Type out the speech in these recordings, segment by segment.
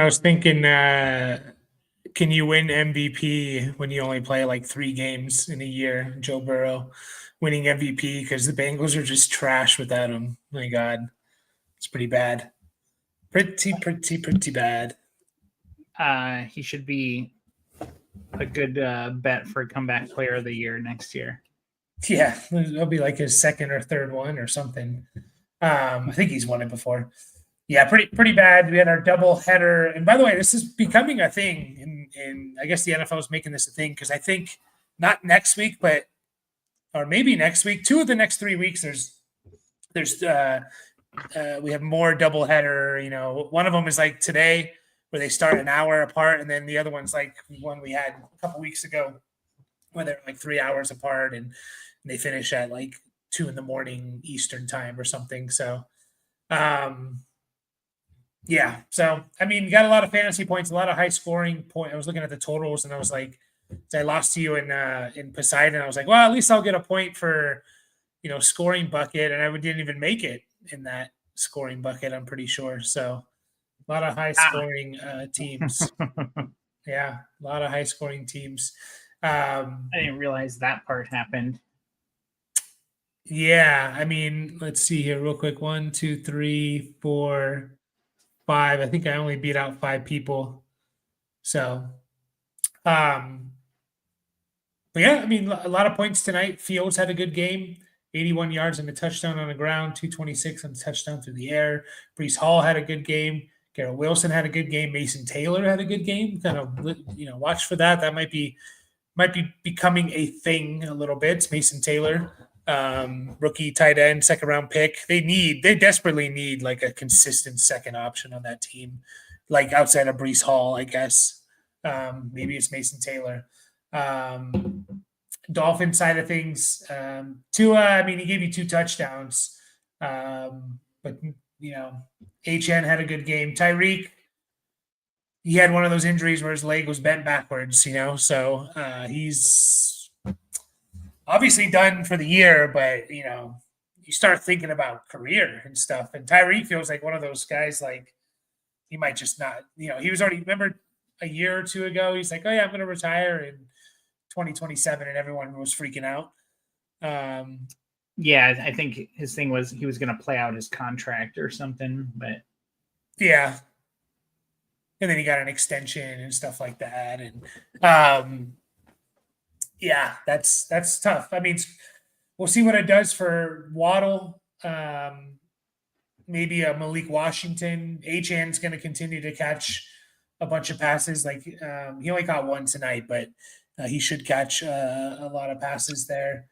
I was thinking, can you win MVP when you only play like 3 games in a year? Joe Burrow winning MVP because the Bengals are just trash without him. My God, it's pretty bad. Pretty bad. He should be a good bet for comeback player of the year next year. Yeah, it'll be like his second or third one or something. I think he's won it before. Yeah, pretty bad. We had our double header, and by the way, this is becoming a thing. In I guess the NFL is making this a thing because I think not next week, but or maybe next week, 2 of the next 3 weeks. There's we have more double header. You know, one of them is like today where they start an hour apart, and then the other one's like one we had a couple weeks ago where they're like 3 hours apart, and they finish at like 2 a.m. Eastern time or something. So. Yeah. So, I mean, got a lot of fantasy points, a lot of high scoring point. I was looking at the totals and I was like, I lost to you in Poseidon. I was like, well, at least I'll get a point for, scoring bucket. And I didn't even make it in that scoring bucket, I'm pretty sure. So a lot of high scoring teams. Yeah. A lot of high scoring teams. I didn't realize that part happened. Yeah. I mean, let's see here real quick. 1, 2, 3, 4, 5. I think I only beat out 5 people. So, but yeah, I mean, a lot of points tonight. Fields had a good game, 81 yards and a touchdown on the ground, 226 on the touchdown through the air. Breece Hall had a good game. Garrett Wilson had a good game. Mason Taylor had a good game. Kind of, watch for that. That might be becoming a thing a little bit. Mason Taylor, rookie tight end, second round pick. They desperately need like a consistent second option on that team, like outside of Breece Hall, I guess. Maybe it's Mason Taylor. Dolphin side of things, Tua, I mean, he gave you 2 touchdowns. But HN had a good game. Tyreek, he had one of those injuries where his leg was bent backwards, so he's obviously done for the year, but you start thinking about career and stuff. And Tyreek feels like one of those guys, like he might just not, he was already, remember a year or 2 ago, he's like, oh yeah, I'm going to retire in 2027, and everyone was freaking out. Yeah, I think his thing was he was going to play out his contract or something, but yeah. And then he got an extension and stuff like that. And yeah, that's tough. I mean, we'll see what it does for Waddle. Maybe a Malik Washington. HN's going to continue to catch a bunch of passes. Like he only got 1 tonight, but he should catch a lot of passes there.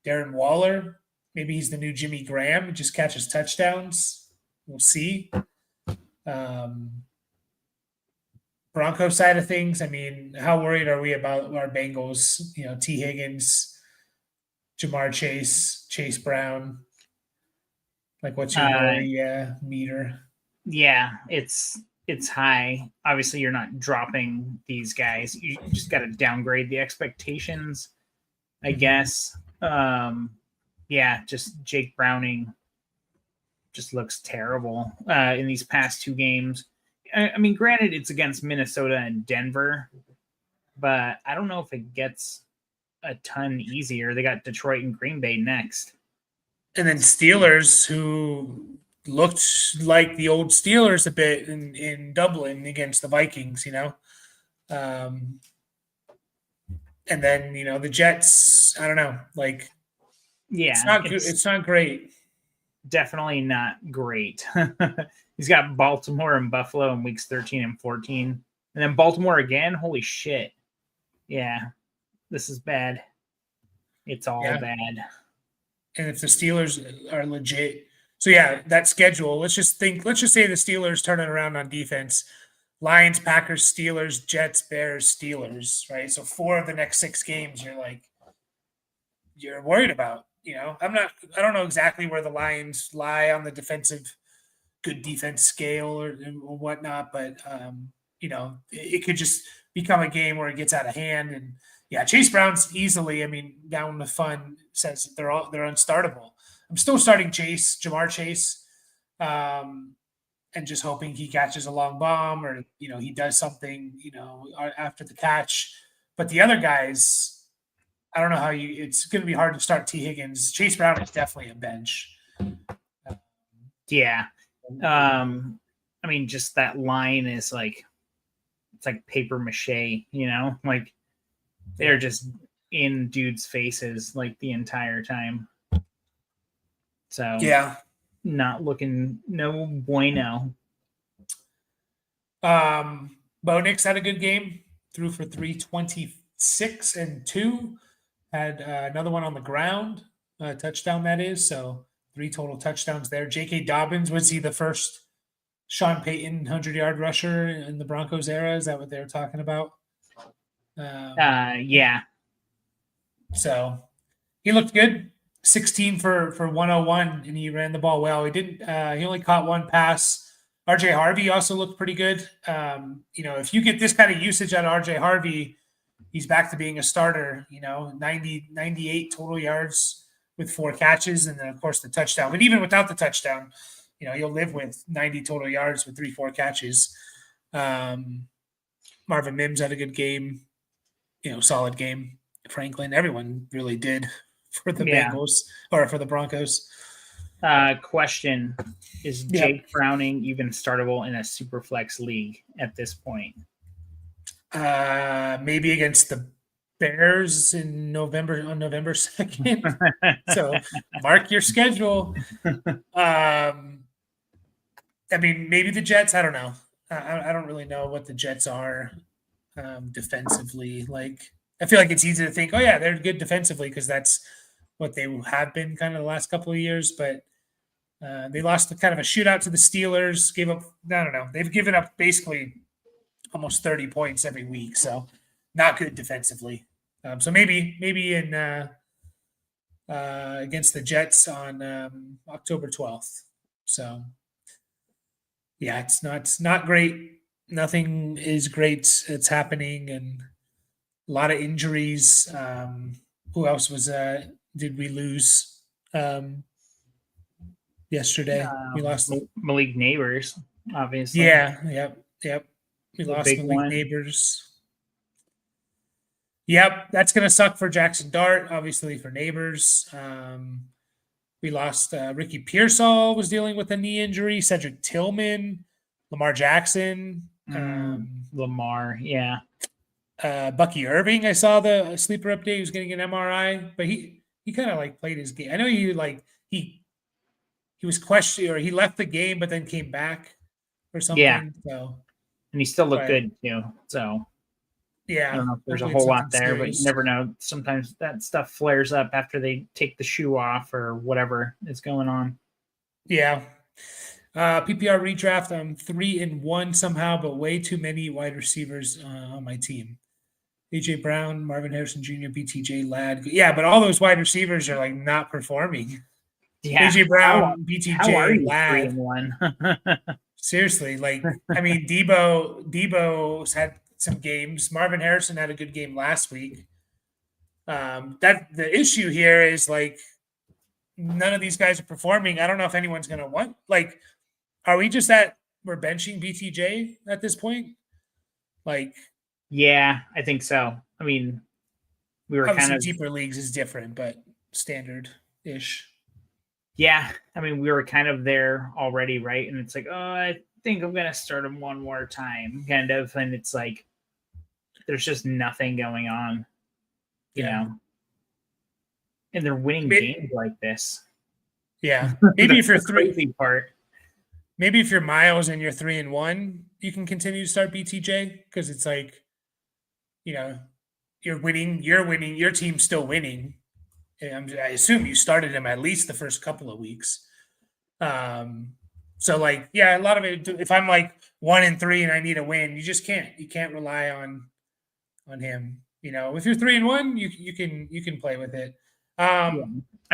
Darren Waller, maybe he's the new Jimmy Graham, just catches touchdowns. We'll see. Broncos side of things, I mean, how worried are we about our Bengals? T. Higgins, Jamar Chase Brown. Like, what's your worry meter? Yeah, it's high. Obviously, you're not dropping these guys. You just got to downgrade the expectations, I guess. Yeah, just Jake Browning just looks terrible in these past 2 games. I mean, granted, it's against Minnesota and Denver, but I don't know if it gets a ton easier. They got Detroit and Green Bay next. And then Steelers, who looked like the old Steelers a bit in Dublin against the Vikings, and then, the Jets, I don't know, like, yeah, it's not good. It's not great. Definitely not great. He's got Baltimore and Buffalo in weeks 13 and 14. And then Baltimore again. Holy shit. Yeah. This is bad. It's all bad. And if the Steelers are legit. So yeah, that schedule, let's just say the Steelers turn it around on defense. Lions, Packers, Steelers, Jets, Bears, Steelers, right? So 4 of the next 6 games you're worried about. I don't know exactly where the Lions lie on the good defense scale or whatnot, but it could just become a game where it gets out of hand. And yeah, Chase Brown's easily, I mean, down the fun says that they're unstartable. I'm still starting Jamar Chase. And and just hoping he catches a long bomb or, he does something, after the catch. But the other guys, I don't know how it's going to be hard to start T. Higgins. Chase Brown is definitely a bench. Yeah. I mean, just that line is like, it's like paper mache, like they're just in dudes' faces like the entire time. So yeah, not looking no bueno. Bo Nix had a good game, threw for 326 and 2. Had another one on the ground, touchdown that is. So 3 total touchdowns there. J.K. Dobbins, was he the first Sean Payton 100-yard rusher in the Broncos era? Is that what they were talking about? Yeah. So he looked good. 16 for 101, and he ran the ball well. He didn't. He only caught one pass. RJ Harvey also looked pretty good. If you get this kind of usage out of RJ Harvey, he's back to being a starter. 98 total yards with 4 catches, and then of course the touchdown. But even without the touchdown, you'll live with 90 total yards with 3-4 catches. Marvin Mims had a good game. Solid game. Franklin, everyone really did for the Bengals or for the Broncos. Question: is Jake Browning even startable in a Superflex league at this point? Maybe against the Bears on November 2nd. So mark your schedule. I mean, maybe the Jets. I don't know. I don't really know what the Jets are defensively. Like, I feel like it's easy to think, oh yeah, they're good defensively because that's what they have been kind of the last couple of years. But they lost kind of a shootout to the Steelers. Gave up. I don't know. They've given up basically almost 30 points every week, so not good defensively. So maybe in against the Jets on October 12th. So yeah, it's not great. Nothing is great. It's happening, and a lot of injuries. Who else was? Did we lose yesterday? We lost Malik Neighbors, obviously. Yeah. Yep. We lost Malik Neighbors. Yep, that's going to suck for Jackson Dart, obviously for Neighbors. We lost Ricky Pearsall was dealing with a knee injury. Cedric Tillman, Lamar Jackson. Lamar, yeah. Bucky Irving, I saw the sleeper update. He was getting an MRI, but he kind of like played his game. I know he was questioned or he left the game, but then came back or something. Yeah. So, and he still looked good too. So yeah, I don't know if there's a whole lot there, but you never know. Sometimes that stuff flares up after they take the shoe off or whatever is going on. Yeah. PPR redraft. I'm 3-1 somehow, but way too many wide receivers on my team. AJ Brown, Marvin Harrison Jr., BTJ, Ladd. Yeah, but all those wide receivers are like not performing. Yeah. AJ Brown, BTJ, Ladd. 3-1? Seriously, like, I mean, Debo's had some games. Marvin Harrison had a good game last week. That the issue here is like none of these guys are performing. I don't know if anyone's gonna want. Like, are we just we're benching BTJ at this point? Like, yeah, I think so. I mean, we were kind of deeper leagues is different, but standard-ish. Yeah, I mean, we were kind of there already, right? And it's like, oh, I think I'm gonna start him one more time, kind of. And it's like, there's just nothing going on, you know. And they're winning games like this. Yeah, maybe if you're crazy part. Maybe if you're Miles and you're 3-1, you can continue to start BTJ because it's like, you're winning, your team's still winning. I assume you started him at least the first couple of weeks. So like, yeah, a lot of it. If I'm like 1-3 and I need a win, you just can't. You can't rely on him. If you're 3-1, you can play with it. I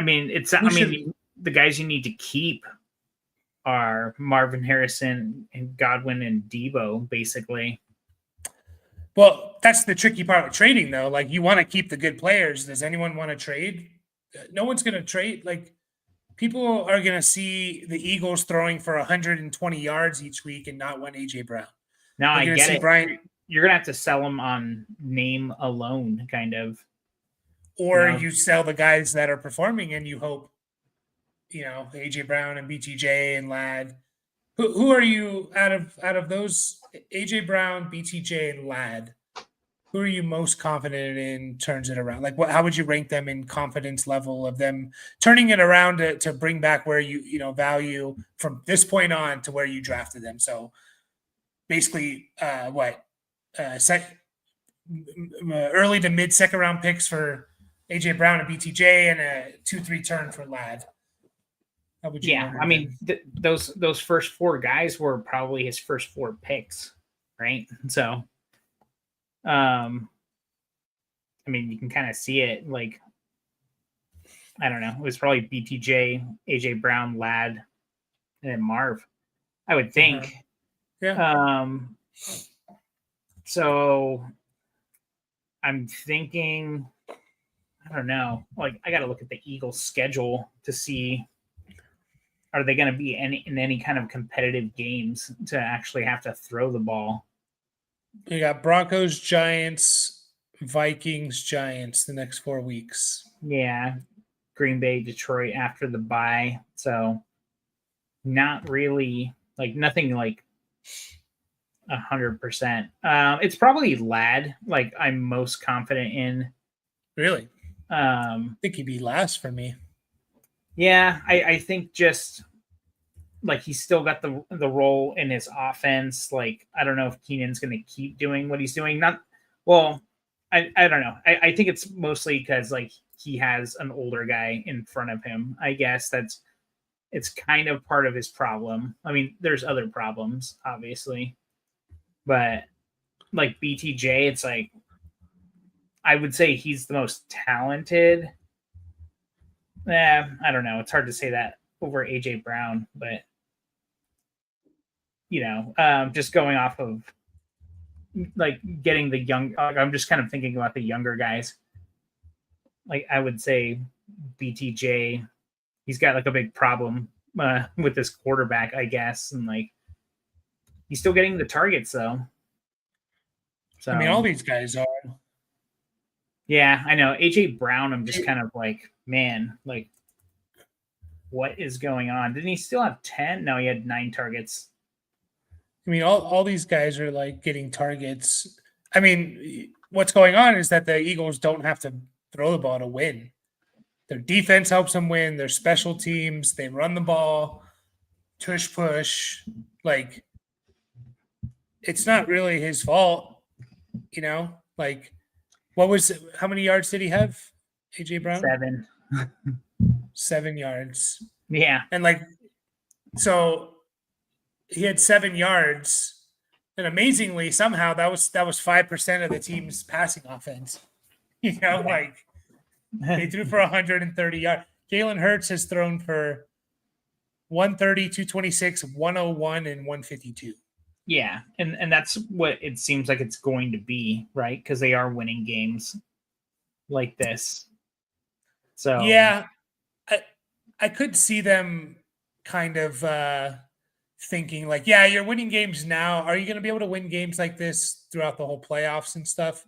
mean, the guys you need to keep are Marvin Harrison and Godwin and Debo, basically. Well, that's the tricky part with trading, though. Like, you want to keep the good players. Does anyone want to trade? No one's going to trade. Like, people are going to see the Eagles throwing for 120 yards each week and not one AJ Brown. Now They're I gonna get see it. Brian, You're gonna have to sell them on name alone, kind of. or Yeah. you sell the guys that are performing, and you hope, AJ Brown and BTJ and Ladd. Who are you out of those, AJ Brown, BTJ, and Ladd? Who are you most confident in turns it around? Like, how would you rank them in confidence level of them turning it around to bring back where value from this point on to where you drafted them? So basically, early to mid second round picks for AJ Brown and BTJ, and a 2-3 turn for Ladd. How would you? Yeah, I mean, those first four guys were probably his first four picks, right? So, I mean, you can kind of see it. Like, I don't know, it was probably BTJ, AJ Brown, Ladd, and then Marv, I would think. Yeah. So I'm thinking, I don't know. Like, I got to look at the Eagles' schedule to see, are they going to be in any kind of competitive games to actually have to throw the ball? You got Broncos, Giants, Vikings, Giants the next 4 weeks. Yeah, Green Bay, Detroit after the bye. So not really, like, nothing like 100%. It's probably Ladd. Like, I'm most confident in. Really? I think he'd be last for me. Yeah, I think just like he's still got the role in his offense. Like, I don't know if Keenan's going to keep doing what he's doing. I don't know. I think it's mostly because like he has an older guy in front of him. I guess it's kind of part of his problem. I mean, there's other problems, obviously, but like BTJ, it's like I would say he's the most talented. I don't know. It's hard to say that over AJ Brown, but just going off of like getting the young, I'm just kind of thinking about the younger guys. Like, I would say BTJ, he's got like a big problem with this quarterback, I guess, and like he's still getting the targets though. So I mean, all these guys are. Yeah, I know. AJ Brown, I'm just kind of like, man, like, what is going on? Didn't he still have 10? No, he had 9 targets. I mean, all these guys are like getting targets. I mean, what's going on is that the Eagles don't have to throw the ball to win. Their defense helps them win. Their special teams, they run the ball, tush push. Like, it's not really his fault, Like, how many yards did he have, AJ Brown? 7. 7 yards. Yeah. And like, so he had 7 yards, and amazingly, somehow that was 5% of the team's passing offense. Like they threw for 130 yards. Jalen Hurts has thrown for 130, 226, 101, and 152. Yeah, and that's what it seems like it's going to be, right? Because they are winning games like this. So yeah, I could see them kind of thinking like, yeah, you're winning games now. Are you going to be able to win games like this throughout the whole playoffs and stuff?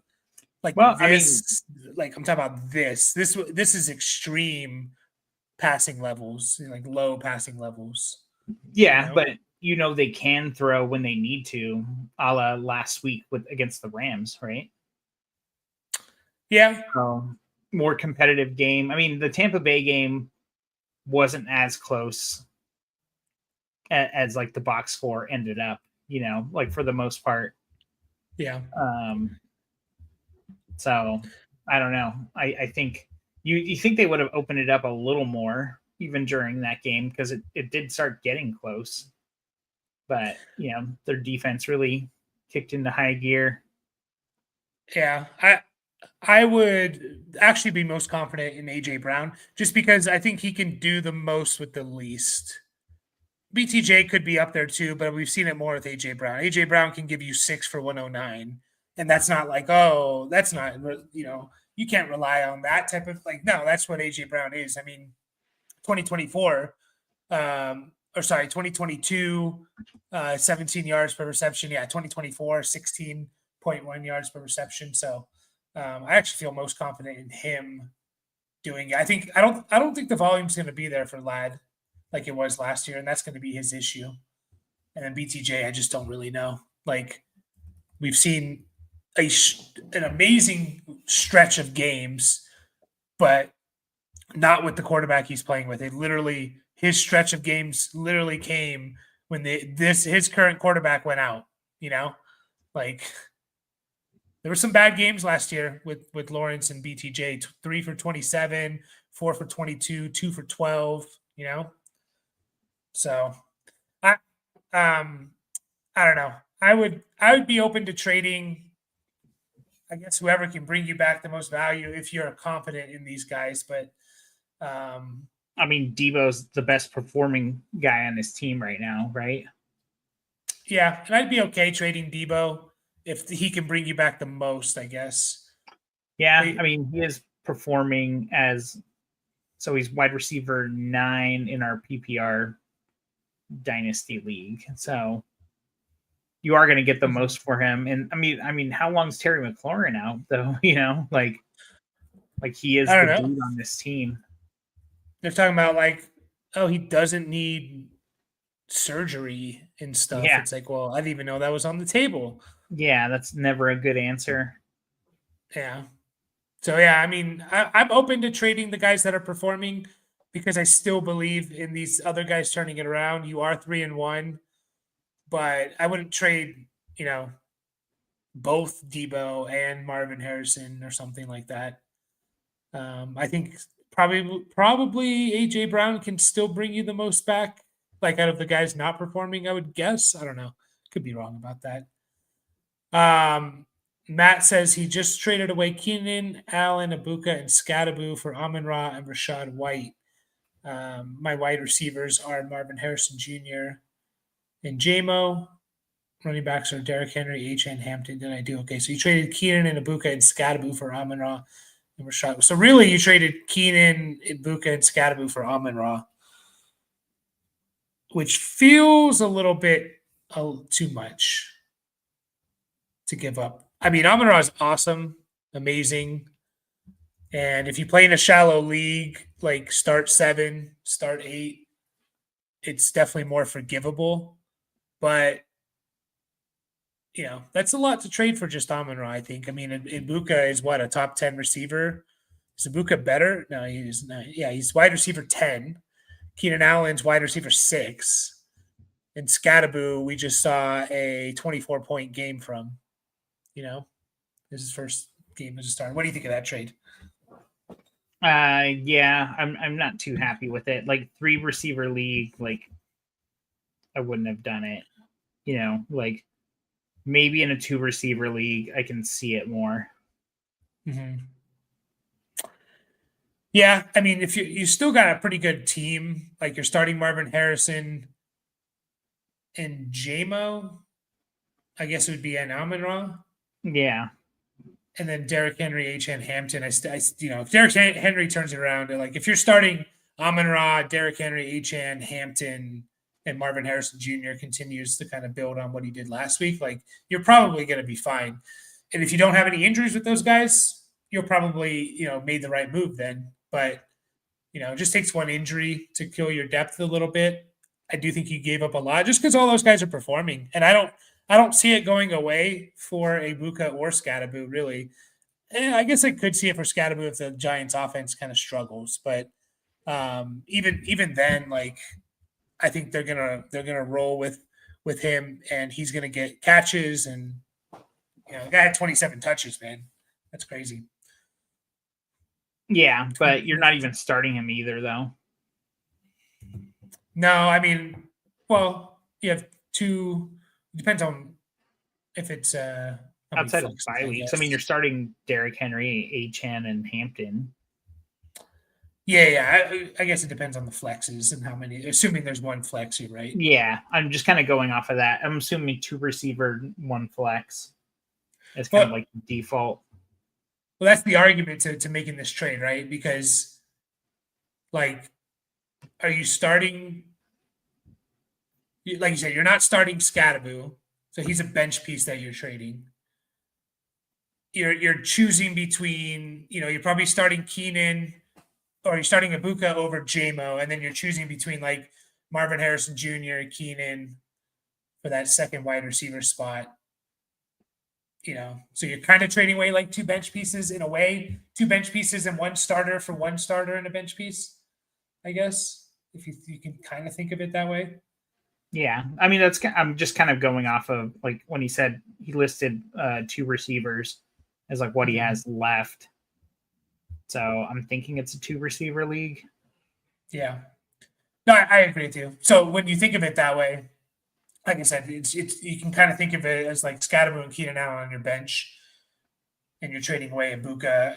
Like, well, this, like I'm talking about this. This is extreme passing levels, like low passing levels. Yeah, but they can throw when they need to, a la last week against the Rams, right? Yeah. More competitive game. I mean, the Tampa Bay game wasn't as close as like the box score ended up, like for the most part. Yeah. So I don't know. I think you think they would have opened it up a little more even during that game because it did start getting close. But, their defense really kicked into high gear. Yeah. I would actually be most confident in AJ Brown just because I think he can do the most with the least. BTJ could be up there too, but we've seen it more with AJ Brown. AJ Brown can give you 6 for 109. And that's not like, oh, that's not, you can't rely on that type of no, that's what AJ Brown is. I mean, 2024, or sorry, 2022, 17 yards per reception. Yeah, 2024, 16.1 yards per reception. So I actually feel most confident in him doing it. I don't think the volume's going to be there for Ladd like it was last year, and that's going to be his issue. And then BTJ, I just don't really know. Like we've seen an amazing stretch of games, but not with the quarterback he's playing with. His stretch of games literally came when his current quarterback went out. You know, like there were some bad games last year with Lawrence and BTJ. 3 for 27, 4 for 22, 2 for 12. You know, so I I don't know. I would be open to trading. I guess whoever can bring you back the most value if you're confident in these guys, but. I mean, Debo's the best performing guy on his team right now, right? Yeah, and I'd be okay trading Debo if he can bring you back the most, I guess. Yeah, I mean, he is performing so he's wide receiver 9 in our PPR dynasty league. So you are going to get the most for him. And I mean, how long's Terry McLaurin out though? You know, like he is the dude on this team. They're talking about like, oh, he doesn't need surgery and stuff. Yeah. It's like, well, I didn't even know that was on the table. Yeah, that's never a good answer. Yeah. So yeah, I mean, I'm open to trading the guys that are performing because I still believe in these other guys turning it around. You are 3-1, but I wouldn't trade, both Debo and Marvin Harrison or something like that. I think probably AJ Brown can still bring you the most back, like out of the guys not performing, I would guess. I don't know. Could be wrong about that. Matt says he just traded away Keenan, Allen, Ibuka, and Scadaboo for Amon-Ra and Rashad White. My wide receivers are Marvin Harrison Jr. and JMO. Running backs are Derrick Henry, H.N. Hampton. Did I do okay? So you traded Keenan and Ibuka and Scadaboo for Amon-Ra and Rashad. So really, you traded Keenan, Ibuka, and Scadaboo for Amon-Ra, which feels a little bit too much to give up. I mean, Amon-Ra is awesome, amazing. And if you play in a shallow league, like start 7, start 8, it's definitely more forgivable. But, that's a lot to trade for just Amon-Ra, I think. I mean, Ibuka is what, a top 10 receiver? Is Ibuka better? No, he's not. Yeah, he's wide receiver 10. Keenan Allen's wide receiver 6. And Scadaboo, we just saw a 24-point game from. This is his first game as a starter. What do you think of that trade? Yeah, I'm not too happy with it. Like 3 receiver league, like I wouldn't have done it. Like maybe in a 2 receiver league, I can see it more. Mm-hmm. Yeah, I mean, if you still got a pretty good team, like you're starting Marvin Harrison and JMO, I guess it would be an Amon-Ra. Yeah. And then Derrick Henry, H.N. Hampton. If Derrick Henry turns it around, like if you're starting Amon-Ra, Derrick Henry, H.N. Hampton, and Marvin Harrison Jr. continues to kind of build on what he did last week, like you're probably going to be fine. And if you don't have any injuries with those guys, you're probably, made the right move then. But, it just takes one injury to kill your depth a little bit. I do think you gave up a lot just because all those guys are performing. And I don't see it going away for Ibuka or Scadaboo, really. I guess I could see it for Scadaboo if the Giants' offense kind of struggles. But even then, like I think they're gonna roll with him, and he's gonna get catches. And the guy had 27 touches, man. That's crazy. Yeah, but you're not even starting him either, though. No, I mean, well, you have 2. Depends on if it's outside of bye weeks. I mean, you're starting Derrick Henry, H.N., and Hampton. Yeah. I guess it depends on the flexes and how many. Assuming there's one flex, you're right. Yeah, I'm just kind of going off of that. I'm assuming 2 receiver, 1 flex. It's kind of like default. Well, that's the argument to making this trade, right? Because, like, are you starting? Like you said, you're not starting Scadaboo, so he's a bench piece that you're trading. You're choosing between, you're probably starting Keenan or you're starting Ibuka over JMO, and then you're choosing between like Marvin Harrison Jr., Keenan for that second wide receiver spot. So you're kind of trading away like two bench pieces in a way, two bench pieces and one starter for one starter and a bench piece, I guess, if you can kind of think of it that way. Yeah, I mean I'm just kind of going off of like when he said he listed two receivers as like what he has left. So I'm thinking it's a two receiver league. Yeah, no, I agree with you. So when you think of it that way, like I said, it's you can kind of think of it as like Scadaboo and Keenan Allen on your bench, and you're trading away Ibuka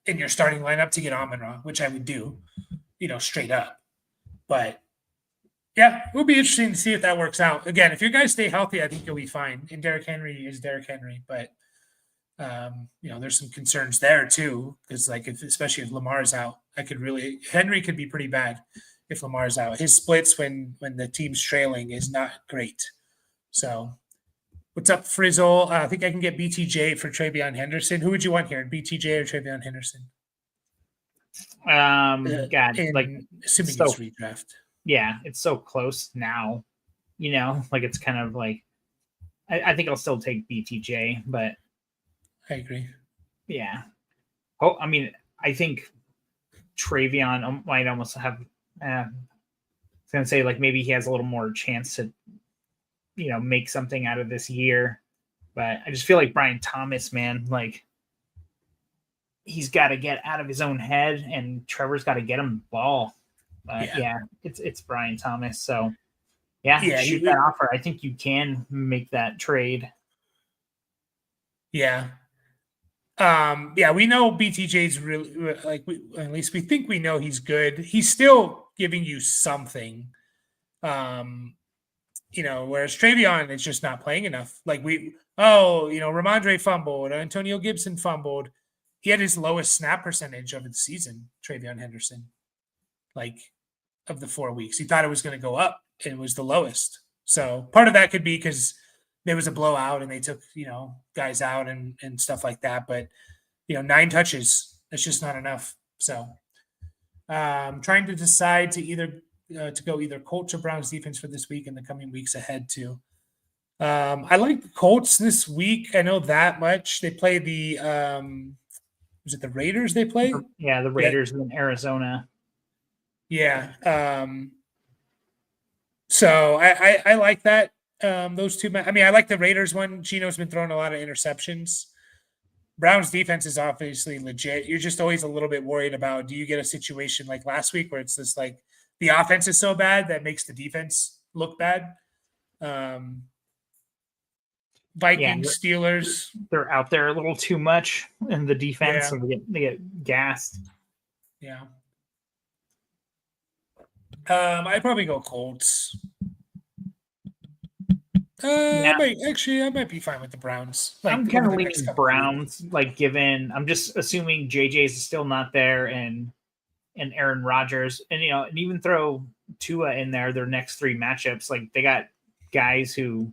in your starting lineup to get Amon-Ra, which I would do, straight up. But yeah, it will be interesting to see if that works out. Again, if your guys stay healthy, I think you'll be fine. And Derrick Henry is Derrick Henry, but there's some concerns there too, because like especially if Lamar's out, Henry could be pretty bad if Lamar's out. His splits when the team's trailing is not great. So what's up, Frizzle? I think I can get BTJ for TreVeyon Henderson. Who would you want here, BTJ or TreVeyon Henderson? God, like assuming it's redraft. Yeah, it's so close now. Like it's kind of like I think I'll still take BTJ, but I agree. Yeah. Oh, I mean, I think TreVeyon might almost have. I was gonna say like maybe he has a little more chance to, make something out of this year, but I just feel like Brian Thomas, man, like he's got to get out of his own head, and Trevor's got to get him the ball. But yeah, it's Brian Thomas. So shoot that offer. I think you can make that trade. Yeah. We know BTJ's really like at least we think we know he's good. He's still giving you something. Whereas TreVeyon is just not playing enough. Like Ramondre fumbled, Antonio Gibson fumbled. He had his lowest snap percentage of the season, TreVeyon Henderson. Like of the 4 weeks. He thought it was going to go up. It was the lowest. So part of that could be because there was a blowout and they took, guys out and stuff like that. But, 9 touches, that's just not enough. So trying to decide to go either Colts or Browns defense for this week and the coming weeks ahead too. I like the Colts this week. I know that much. They play the was it the Raiders they play? Yeah, the Raiders in Arizona. Yeah. So I like that. Those two. I mean, I like the Raiders one. Gino's been throwing a lot of interceptions. Browns defense is obviously legit. You're just always a little bit worried about, do you get a situation like last week where it's just like the offense is so bad that makes the defense look bad? Vikings, Steelers. They're out there a little too much in the defense, and they get gassed. Yeah. I'd probably go Colts. I might be fine with the Browns. Like, I'm kind of leaning Browns, like I'm just assuming JJ's still not there and Aaron Rodgers, and and even throw Tua in there, their next 3 matchups, like they got guys who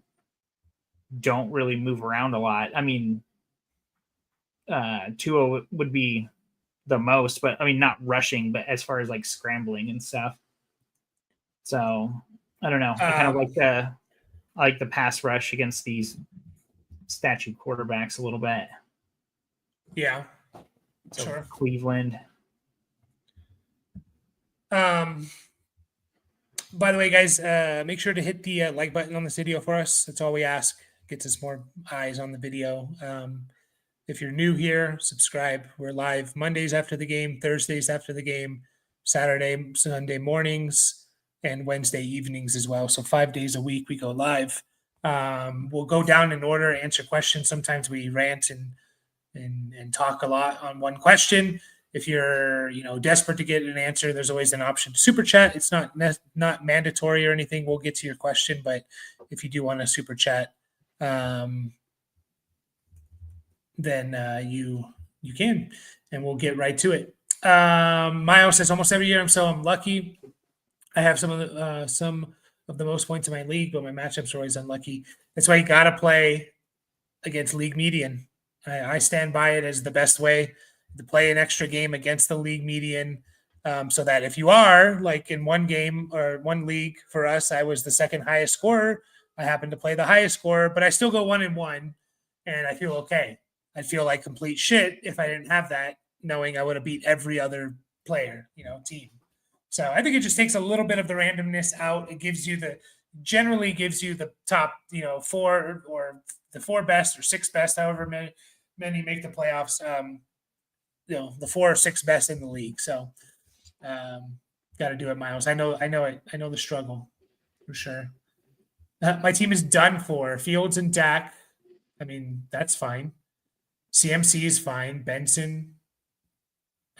don't really move around a lot. I mean, Tua would be the most, but I mean not rushing, but as far as like scrambling and stuff. So I don't know. I kind of like the pass rush against these statue quarterbacks a little bit. Yeah, so sure. Cleveland. By the way, guys, make sure to hit the like button on this video for us. That's all we ask. Gets us more eyes on the video. If you're new here, subscribe. We're live Mondays after the game, Thursdays after the game, Saturday, Sunday mornings, and Wednesday evenings as well. So 5 days a week we go live. We'll go down in order, answer questions. Sometimes we rant and talk a lot on one question. If you're desperate to get an answer, there's always an option to super chat. It's not mandatory or anything. We'll get to your question, but if you do want to super chat, then you can, and we'll get right to it. Miles says almost every year I'm lucky. I have some of the most points in my league, but my matchups are always unlucky. That's why you got to play against league median. I stand by it as the best way to play an extra game against the league median. So that if you are like in one game or one league for us, I was the second highest scorer. I happen to play the highest scorer, but I still go 1-1, and I feel okay. I'd feel like complete shit if I didn't have that, knowing I would have beat every other player, team. So I think it just takes a little bit of the randomness out. It generally gives you the top, four or the four best or six best, however many make the playoffs. The 4 or 6 best in the league. So got to do it, Miles. I know it. I know the struggle for sure. My team is done for. Fields and Dak. I mean, that's fine. CMC is fine. Benson.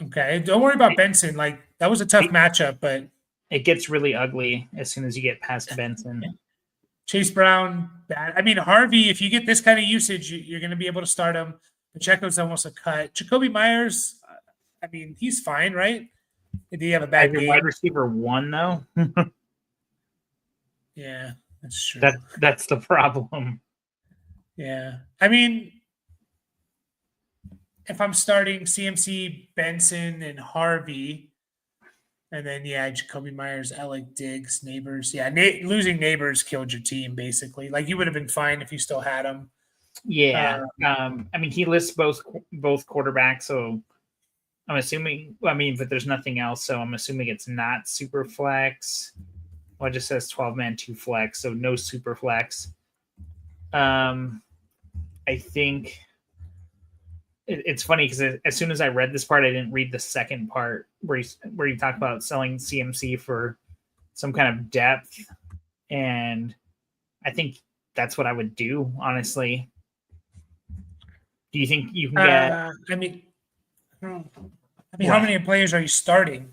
Okay. Don't worry about Benson. Like, that was a tough matchup, but it gets really ugly as soon as you get past Benson. Chase Brown, bad. I mean, Harvey, if you get this kind of usage, you're going to be able to start him. Pacheco's almost a cut. Jacoby Myers, I mean, he's fine, right? Did he have a bad game? Wide receiver 1, though? Yeah, that's true. That's the problem. Yeah. I mean, if I'm starting CMC, Benson, and Harvey, and then, Jacoby Myers, Alec Diggs, Neighbors. Yeah, losing Neighbors killed your team, basically. Like, you would have been fine if you still had him. Yeah. I mean, he lists both quarterbacks, so I'm assuming, but there's nothing else, so I'm assuming it's not super flex. Well, it just says 12-man, 2 flex, so no super flex. I think it's funny because as soon as I read this part, I didn't read the second part where you talk about selling CMC for some kind of depth, and I think that's what I would do, honestly. Do you think you can get? How many players are you starting?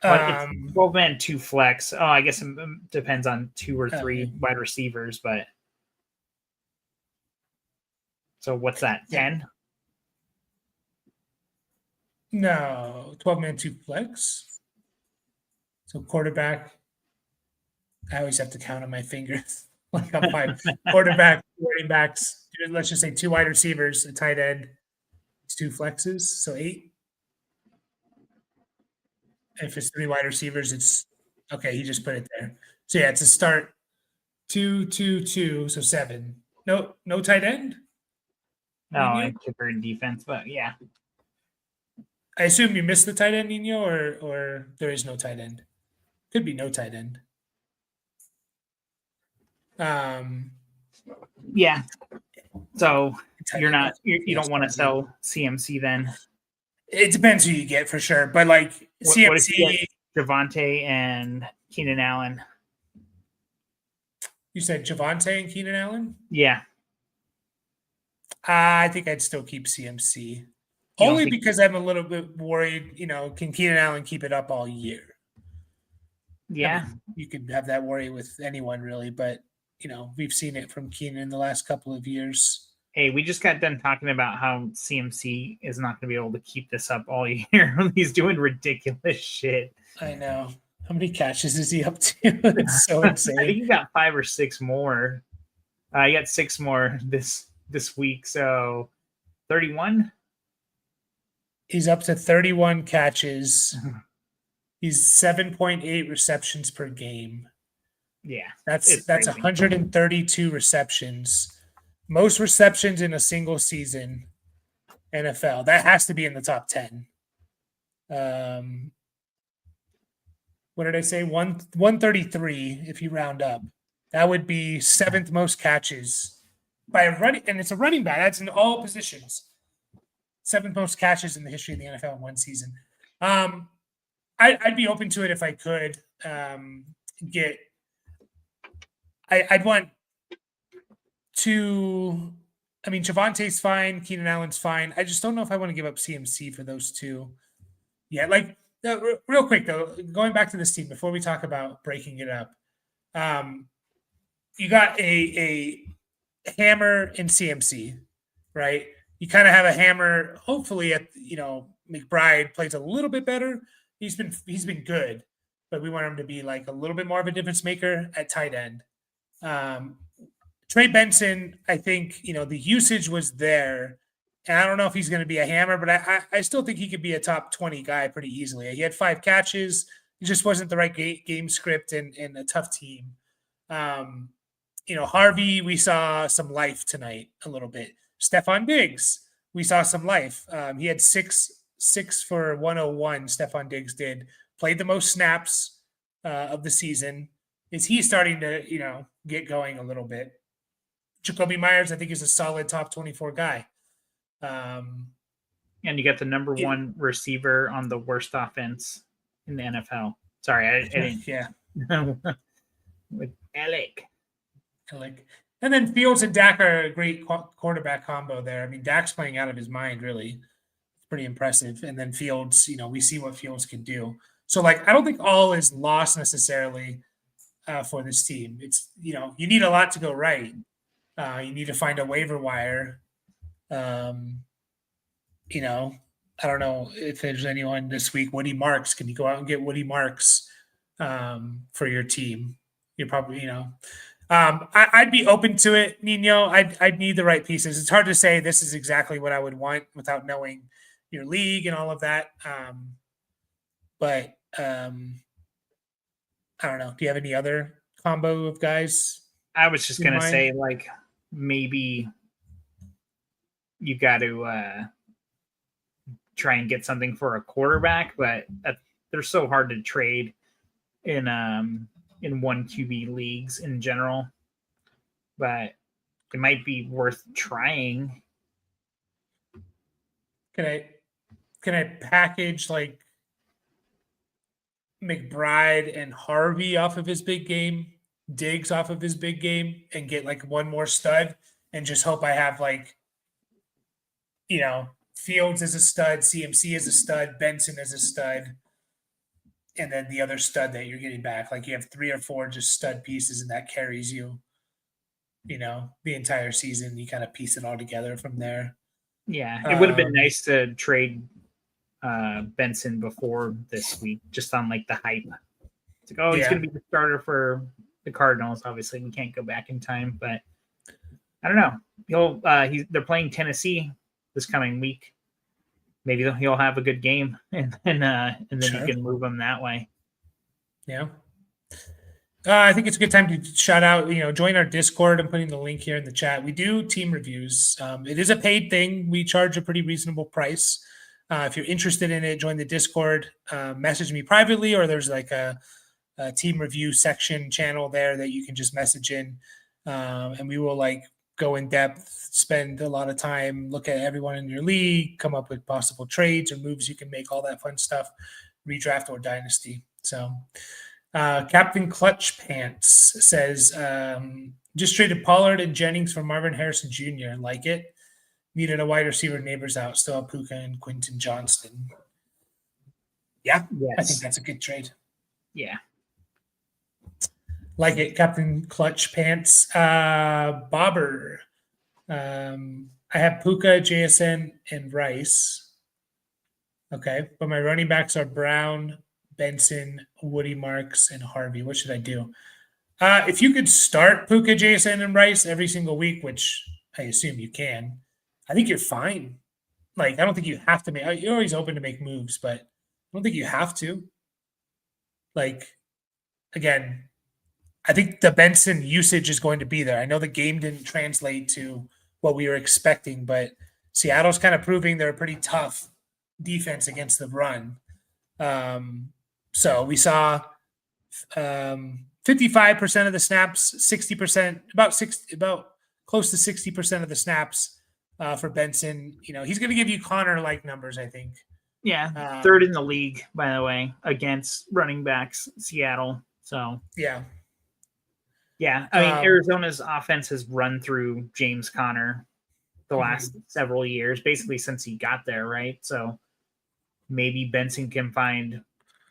It's 12-man, 2 flex. Oh, I guess it depends on 2 or 3 wide receivers, but so what's that? 10? No, 12-man, 2 flex. So quarterback. I always have to count on my fingers. Like I'm 5 quarterback, running backs. Let's just say 2 wide receivers, a tight end. It's 2 flexes, so 8. If it's 3 wide receivers, it's okay. He just put it there. So it's a start 2, 2, 2, so 7. No tight end. No, I prefer defense, but yeah. I assume you missed the tight end, Nino, or there is no tight end. Could be no tight end. Yeah. So you don't want to sell CMC then. It depends who you get for sure, but like CMC, what if you get Javonte and Keenan Allen? You said Javonte and Keenan Allen? Yeah. I think I'd still keep CMC. Only because I'm a little bit worried, can Keenan Allen keep it up all year? Yeah. I mean, you could have that worry with anyone really, but we've seen it from Keenan in the last couple of years. Hey, we just got done talking about how CMC is not going to be able to keep this up all year. He's doing ridiculous shit. I know. How many catches is he up to? It's so insane. I think he got 5 or 6 more. He got 6 more this week, so 31. He's up to 31 catches. He's 7.8 receptions per game. Yeah, that's 132 receptions. Most receptions in a single season, NFL. That has to be in the top 10. What did I say? 133 if you round up. That would be 7th most catches by a running, and it's a running back. That's in all positions. 7th most catches in the history of the NFL in one season. I'd be open to it if I could get. I'd want to. I mean, Javonte's fine. Keenan Allen's fine. I just don't know if I want to give up CMC for those two. Yeah, like real quick though, going back to this team before we talk about breaking it up. You got a hammer in CMC, right? You kind of have a hammer. Hopefully, McBride plays a little bit better. He's been good, but we want him to be like a little bit more of a difference maker at tight end. Trey Benson, I think, the usage was there. And I don't know if he's going to be a hammer, but I still think he could be a top 20 guy pretty easily. He had 5 catches. It just wasn't the right game script and a tough team. Harvey, we saw some life tonight a little bit. Stephon Diggs, we saw some life. He had six for 101. Stephon Diggs did. Played the most snaps of the season. Is he starting to, get going a little bit? Jacoby Myers, I think, is a solid top 24 guy. And you got the number one receiver on the worst offense in the NFL. Sorry, I didn't. Yeah. With Alec. And then Fields and Dak are a great quarterback combo there. I mean, Dak's playing out of his mind, really. It's pretty impressive. And then Fields, we see what Fields can do. So, I don't think all is lost necessarily for this team. It's, you need a lot to go right. You need to find a waiver wire. I don't know if there's anyone this week. Woody Marks, can you go out and get Woody Marks for your team? You're probably, I'd be open to it, Nino. I'd need the right pieces. It's hard to say this is exactly what I would want without knowing your league and all of that. But I don't know. Do you have any other combo of guys? I was just gonna say, maybe you got to try and get something for a quarterback, but they're so hard to trade in 1 QB leagues in general. But it might be worth trying. Can I package McBride and Harvey off of his big game, Diggs off of his big game, and get one more stud, and just hope I have Fields as a stud, CMC as a stud, Benson as a stud, and then the other stud that you're getting back. You have 3 or 4 just stud pieces, and that carries you, the entire season. You kind of piece it all together from there. Yeah, it would have been nice to trade Benson before this week, just on the hype. It's he's going to be the starter for the Cardinals. Obviously, we can't go back in time, but I don't know. They're playing Tennessee this coming week. Maybe he'll have a good game, and then Sure. you can move him that way. Yeah. I think it's a good time to shout out, join our Discord. I'm putting the link here in the chat. We do team reviews. It is a paid thing. We charge a pretty reasonable price. If you're interested in it, join the Discord, message me privately, or there's a team review section channel there that you can just message in. And we will go in depth, spend a lot of time, look at everyone in your league, come up with possible trades or moves you can make, all that fun stuff, redraft or dynasty. So Captain Clutch Pants says, just traded Pollard and Jennings for Marvin Harrison Jr. Like it. Needed a wide receiver, neighbors out. Still have Puka and Quentin Johnston. Yeah, yes. I think that's a good trade. Yeah. Like it, Captain Clutch Pants. Bobber. I have Puka, JSN, and Rice. Okay, but my running backs are Brown, Benson, Woody Marks, and Harvey. What should I do? If you could start Puka, JSN, and Rice every single week, which I assume you can, I think you're fine. I don't think you have to make. You're always open to make moves, but I don't think you have to. Again, I think the Benson usage is going to be there. I know the game didn't translate to what we were expecting, but Seattle's kind of proving they're a pretty tough defense against the run. So we saw 55% of the snaps, 60%, about close to 60% of the snaps for Benson. He's going to give you Connor-like numbers, I think. Yeah, third in the league, by the way, against running backs, Seattle. So yeah. I mean, Arizona's offense has run through James Conner the last several years, basically since he got there, right? So maybe Benson can find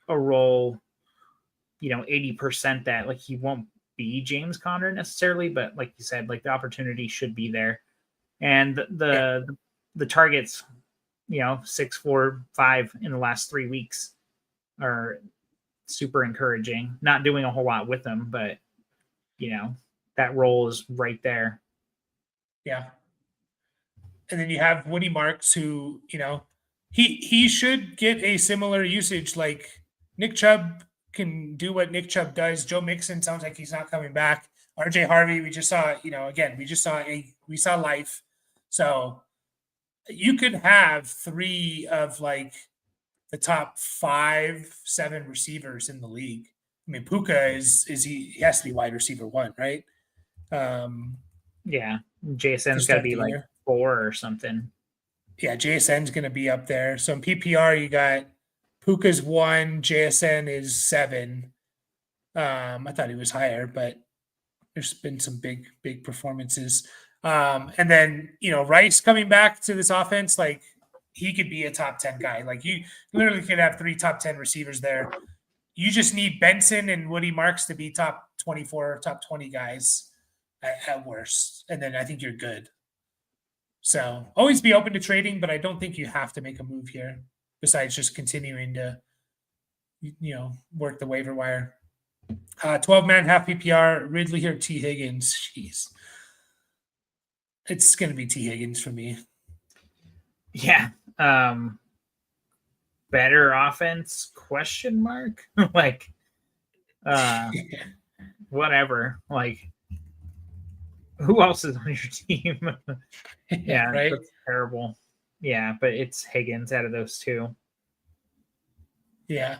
a role, 80% that he won't be James Conner necessarily, but like you said, the opportunity should be there. And the targets, 6, 4, 5 in the last 3 weeks are super encouraging. Not doing a whole lot with them, but that role is right there. Yeah. And then you have Woody Marks, who, he should get a similar usage. Like Nick Chubb can do what Nick Chubb does. Joe Mixon sounds like he's not coming back. RJ Harvey, we just saw, again, we saw life. So you could have 3 of like the top 5, 7 receivers in the league. I mean, Puka he has to be wide receiver 1, right? Yeah. JSN's got to be like 4 or something. Yeah, JSN's going to be up there. So in PPR, you got Puka's 1, JSN is 7. I thought he was higher, but there's been some big performances. And then, Rice coming back to this offense, like he could be a top 10 guy. Like you literally could have 3 top 10 receivers there. You just need Benson and Woody Marks to be top 24, top 20 guys at worst. And then I think you're good. So always be open to trading, but I don't think you have to make a move here besides just continuing to, work the waiver wire. 12-man half PPR, Ridley here, T. Higgins. Jeez. It's going to be T. Higgins for me. Yeah. Better offense, ? Like, whatever. Like, who else is on your team? Yeah, right? That's terrible. Yeah, but it's Higgins out of those 2. Yeah,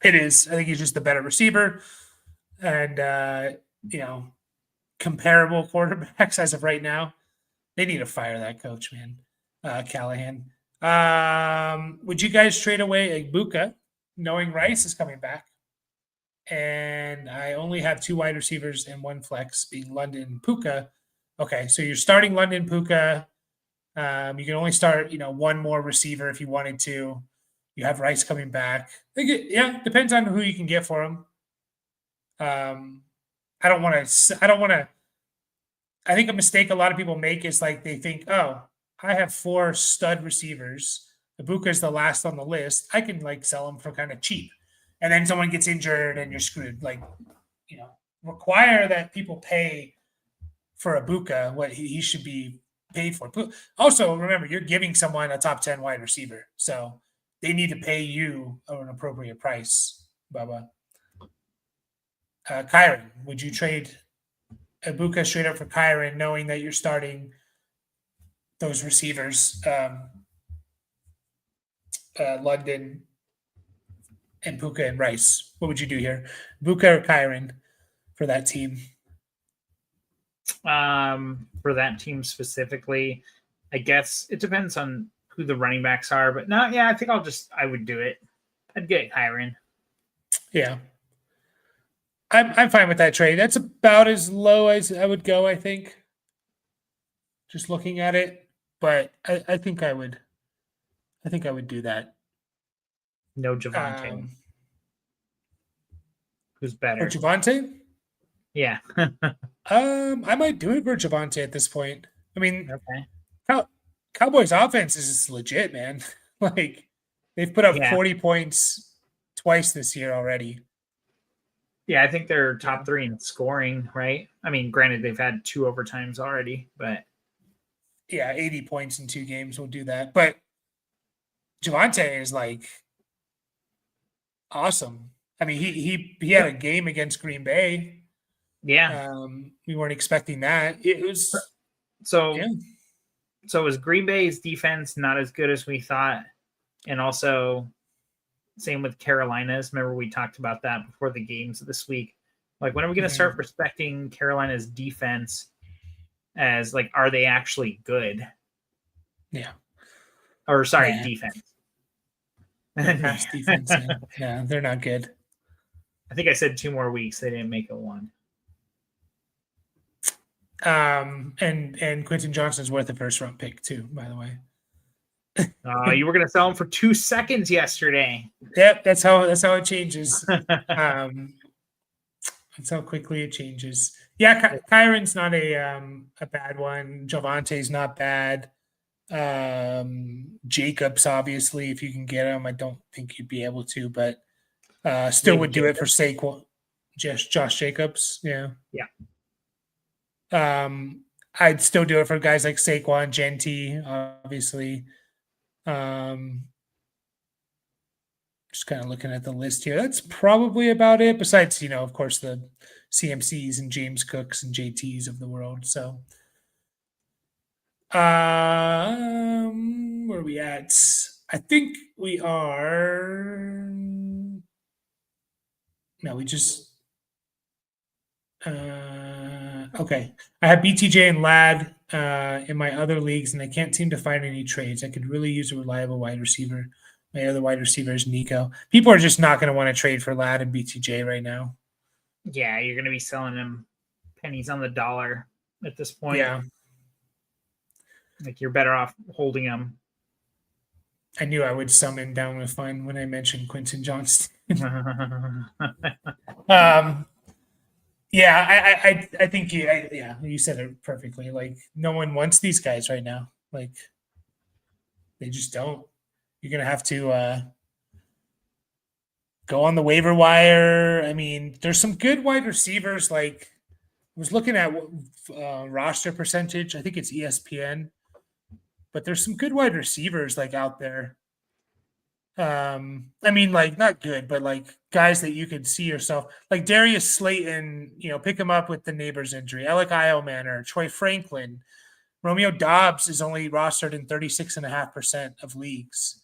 it is. I think he's just the better receiver. And, comparable quarterbacks as of right now. They need to fire that coach, man. Callahan. Would you guys trade away Ibuka, knowing Rice is coming back? And I only have 2 wide receivers and 1 flex, being London and Puka. Okay, so you're starting London Puka. You can only start, 1 more receiver if you wanted to. You have Rice coming back. Depends on who you can get for him. I think a mistake a lot of people make is like they think, oh, I have 4 stud receivers. Ibuka is the last on the list. I can like sell them for kind of cheap. And then someone gets injured and you're screwed. Like, require that people pay for Ibuka what he should be paid for. Also, remember, you're giving someone a top 10 wide receiver. So they need to pay you an appropriate price, Bubba. Kyron, would you trade Ibuka straight up for Kyron, knowing that you're starting those receivers, London and Puka and Rice? What would you do here? Ibuka or Kyron for that team? For that team specifically, I guess it depends on who the running backs are, but no, yeah, I think I would do it. I'd get Kyron. Yeah. I'm fine with that trade. That's about as low as I would go, I think. Just looking at it. But I think I would do that. No Javonte. Who's better? Or Javonte? Yeah. I might do it for Javonte at this point. I mean, okay. Cowboys offense is legit, man. Like they've put up 40 points twice this year already. Yeah, I think they're top 3 in scoring, right? I mean, granted, they've had 2 overtimes already, but yeah, 80 points in 2 games will do that. But Javonte is like awesome. I mean, he had a game against Green Bay. Yeah. We weren't expecting that. It was so. Yeah. So was Green Bay's defense not as good as we thought, and also same with Carolina's. Remember we talked about that before the games this week. Like, when are we going to start respecting Carolina's defense as like, are they actually good? Yeah. Or sorry, defense. Defense. Yeah, they're not good. I think I said 2 more weeks. They didn't make it 1. And Quentin Johnston's worth a first-round pick too, by the way. You were going to sell him for 2 seconds yesterday. Yep, that's how it changes. That's how quickly it changes. Yeah, Kyron's not a bad one. Javonte's not bad. Jacobs, obviously, if you can get him, I don't think you'd be able to, but Still Maybe would do it for Saquon. Josh Jacobs. Yeah. Yeah. I'd still do it for guys like Saquon, Genti, obviously. Just kind of looking at the list here. That's probably about it. Besides, of course, the CMCs and James Cooks and JTs of the world. So, where are we at? I think we are. No, we just. Okay. I have BTJ and Lad in my other leagues, and I can't seem to find any trades. I could really use a reliable wide receiver. My other wide receiver is Nico. People are just not going to want to trade for Lad and BTJ right now. Yeah, you're going to be selling him pennies on the dollar at this point. Yeah. Like you're better off holding him. I knew I would summon down with fun when I mentioned Quentin Johnston. Yeah, I think you said it perfectly. Like no one wants these guys right now. Like they just don't. You're gonna have to go on the waiver wire. I mean, there's some good wide receivers. Like I was looking at roster percentage. I think it's ESPN, but there's some good wide receivers like out there. I mean, like not good, but like guys that you could see yourself, like Darius Slayton. Pick him up with the neighbor's injury. Alec Manor, Troy Franklin, Romeo Dobbs is only rostered in 36.5% of leagues.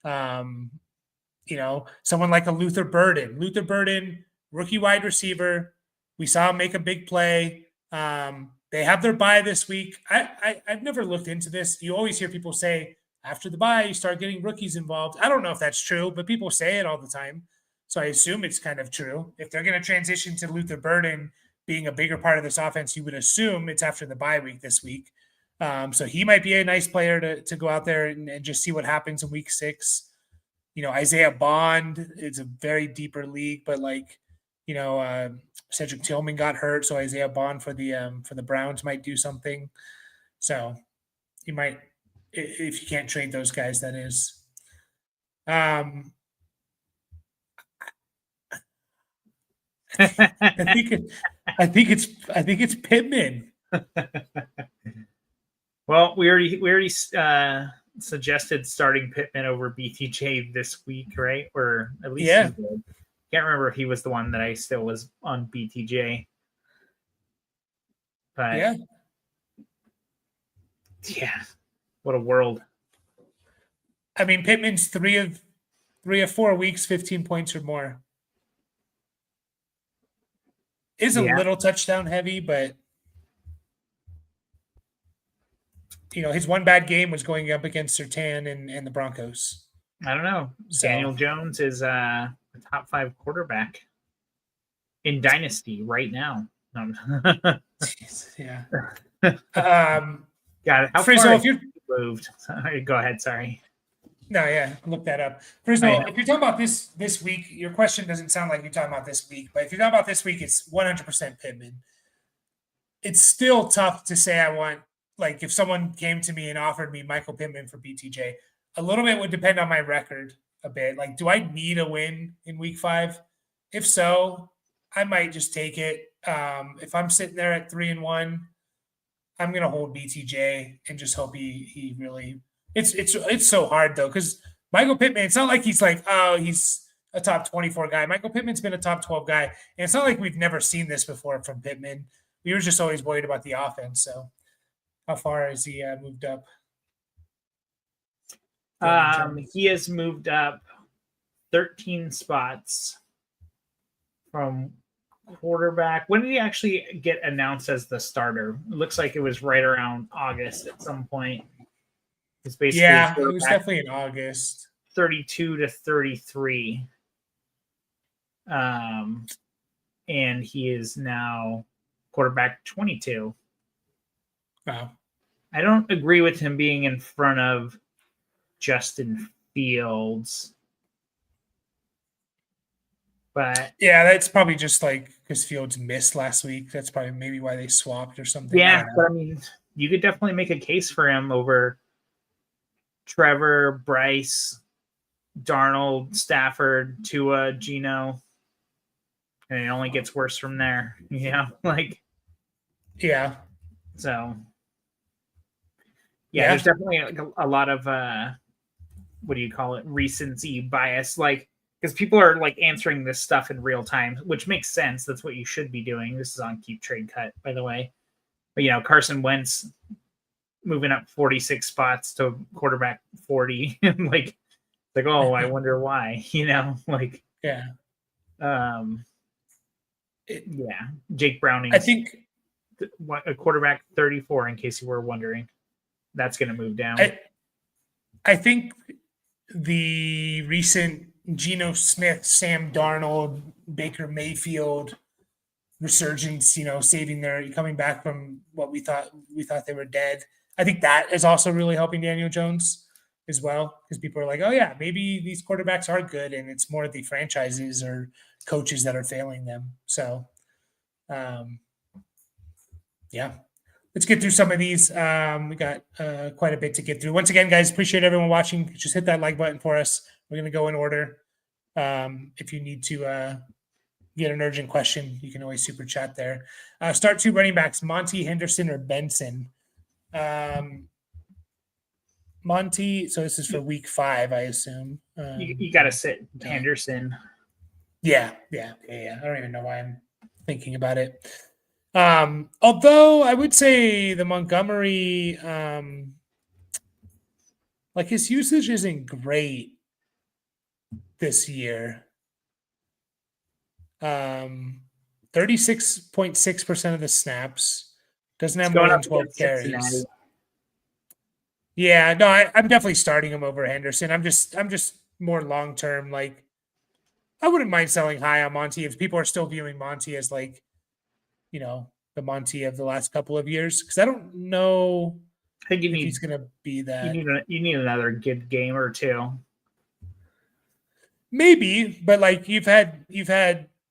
Someone like a Luther Burden, rookie wide receiver. We saw him make a big play. They have their bye this week. I've never looked into this. You always hear people say after the bye, you start getting rookies involved. I don't know if that's true, but people say it all the time. So I assume it's kind of true. If they're going to transition to Luther Burden being a bigger part of this offense, you would assume it's after the bye week this week. So he might be a nice player to go out there and just see what happens in week 6. Isaiah Bond is a very deeper league, but Cedric Tillman got hurt, so Isaiah Bond for the Browns might do something. So you might, if you can't trade those guys, that is. I think it's Pittman. Well, we already suggested starting Pittman over BTJ this week, right? Or at least can't remember if he was the one that I still was on BTJ. But yeah, what a world. I mean, Pittman's 3 of 4 weeks, 15 points or more. Is a little touchdown heavy, but his one bad game was going up against Surtain and the Broncos. I don't know. So, Daniel Jones is a top 5 quarterback in Dynasty right now. Yeah. Got it. How Frizzle, far if you're moved? Go ahead. Sorry. No, yeah, look that up. Frizzle, if you're talking about this week, your question doesn't sound like you're talking about this week, but if you're talking about this week, it's 100% Pittman. It's still tough to say I want, like, if someone came to me and offered me Michael Pittman for BTJ, a little bit would depend on my record a bit. Like, do I need a win in week 5? If so, I might just take it. If I'm sitting there at 3-1, I'm gonna hold BTJ and just hope he really. It's so hard though, because Michael Pittman, it's not like he's like, oh, he's a top 24 guy. Michael Pittman's been a top 12 guy, and it's not like we've never seen this before from Pittman. We were just always worried about the offense. So, how far has he moved up? He has moved up 13 spots from quarterback. When did he actually get announced as the starter? It looks like it was right around August at some point. It's basically it was definitely in August. 32 to 33. And he is now quarterback 22. Wow. I don't agree with him being in front of Justin Fields. But yeah, that's probably just like because Fields missed last week. That's probably maybe why they swapped or something. Yeah, but I mean, you could definitely make a case for him over Trevor, Bryce, Darnold, Stafford, Tua, Geno, and it only gets worse from there. Like Yeah. so. Yeah. There's definitely a lot of what do you call it? Recency bias, like because people are like answering this stuff in real time, which makes sense. That's what you should be doing. This is on Keep Trade Cut, by the way. But Carson Wentz moving up 46 spots to quarterback 40, like oh, I wonder why. Like yeah. Jake Browning. I think a quarterback 34. In case you were wondering, that's going to move down. I think the recent Geno Smith, Sam Darnold, Baker Mayfield resurgence, coming back from what we thought they were dead. I think that is also really helping Daniel Jones as well, because people are like, oh yeah, maybe these quarterbacks are good, and it's more the franchises or coaches that are failing them. So, yeah. Let's get through some of these. We got quite a bit to get through. Once again, guys, appreciate everyone watching. Just hit that like button for us. We're going to go in order. If you need to get an urgent question, you can always super chat there. Start 2 running backs, Monty, Henderson, or Benson. Monty, so this is for week 5, I assume. You got to sit Henderson. Yeah. I don't even know why I'm thinking about it. Although I would say the Montgomery, like his usage isn't great this year. 36.6% of the snaps, doesn't have more than 12 carries. Yeah, no, I'm definitely starting him over Henderson. I'm just more long term. Like, I wouldn't mind selling high on Monty if people are still viewing Monty as like, the Monty of the last couple of years, because I don't know. I think he's going to be that. You need another good game or two. Maybe, but like you've had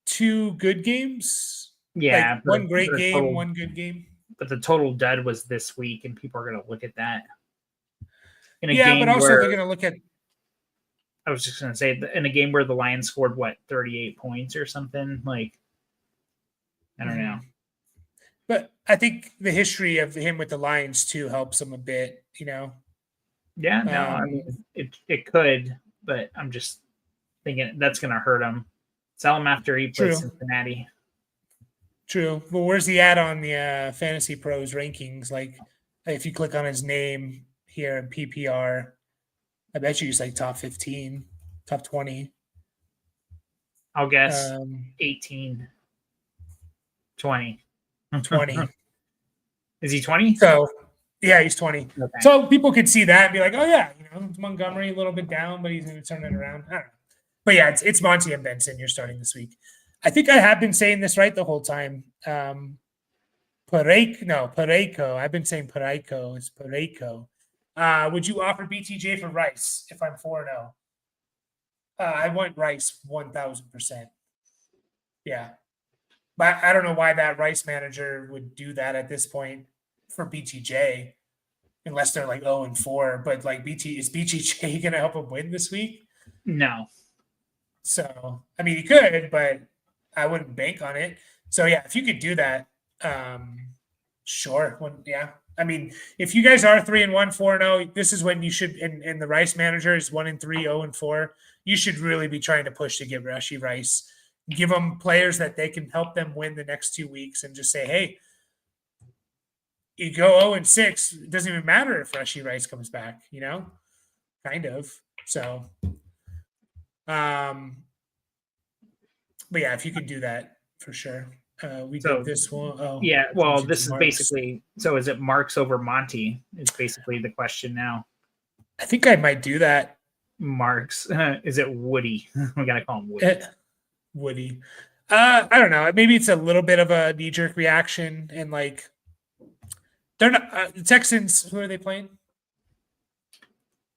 2 good games. Yeah, like one great game, one good game. But the total dud was this week, and people are going to look at that. But also they're going to look at. I was just going to say, in a game where the Lions scored 38 points or something, like I don't know. But I think the history of him with the Lions too helps him a bit, Yeah, no, I mean it could, but I'm just thinking that's going to hurt him. Sell him after he plays Cincinnati. True. Well, where's he at on the Fantasy Pros rankings? Like, if you click on his name here in PPR, I bet you he's like top 15, top 20. I'll guess 18, 20. 20. Is he 20? So, yeah, he's 20. Okay. So people could see that and be like, oh, yeah, it's Montgomery a little bit down, but he's going to turn it around. I don't know. But yeah, it's Monty and Benson you're starting this week. I think I have been saying this right the whole time. Parayko. I've been saying Parayko. It's Parayko. Would you offer BTJ for Rice if I'm 4-0? I want Rice 1,000%. Yeah. But I don't know why that Rice manager would do that at this point for BTJ, unless they're like 0-4. But like is BTJ going to help him win this week? No. So, I mean, he could, but I wouldn't bank on it. So, yeah, if you could do that, sure. I mean, if you guys are 3-1, 4-0, this is when you should, and the Rice manager is 1-3, 0-4, you should really be trying to push to get Rashee Rice. Give them players that they can help them win the next 2 weeks and just say, hey, you go 0-6. It doesn't even matter if Rashee Rice comes back, kind of. So, but yeah, if you could do that for sure. We did this one. Oh, yeah. Well, this is basically, so is it Marks over Monty? Is basically the question now. I think I might do that. Marks. Is it Woody? We got to call him Woody. Woody. I don't know. Maybe it's a little bit of a knee-jerk reaction, and like they're not the Texans. Who are they playing?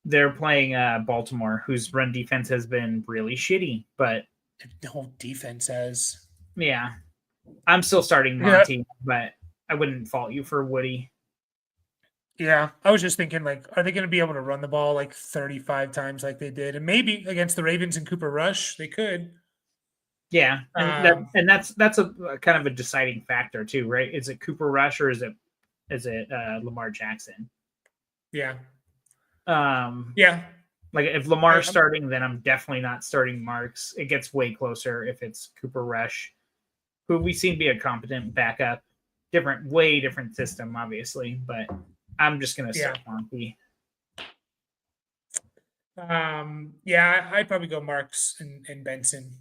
They're playing Baltimore, whose run defense has been really shitty, but the whole defense has. Yeah, I'm still starting Monty, but I wouldn't fault you for Woody. Yeah, I was just thinking, like, are they going to be able to run the ball like 35 times like they did? And maybe against the Ravens and Cooper Rush, they could. Yeah, Um, and that's a kind of a deciding factor too, right? Is it Cooper Rush or is it Lamar Jackson? yeah, Um, yeah. like if I, Lamar's I'm, starting, then I'm definitely not starting Marks. It gets way closer if it's Cooper Rush, who we seem to be a competent backup. Way different system, obviously, but I'm just gonna yeah, start Monty. yeah. I'd probably go Marks and Benson.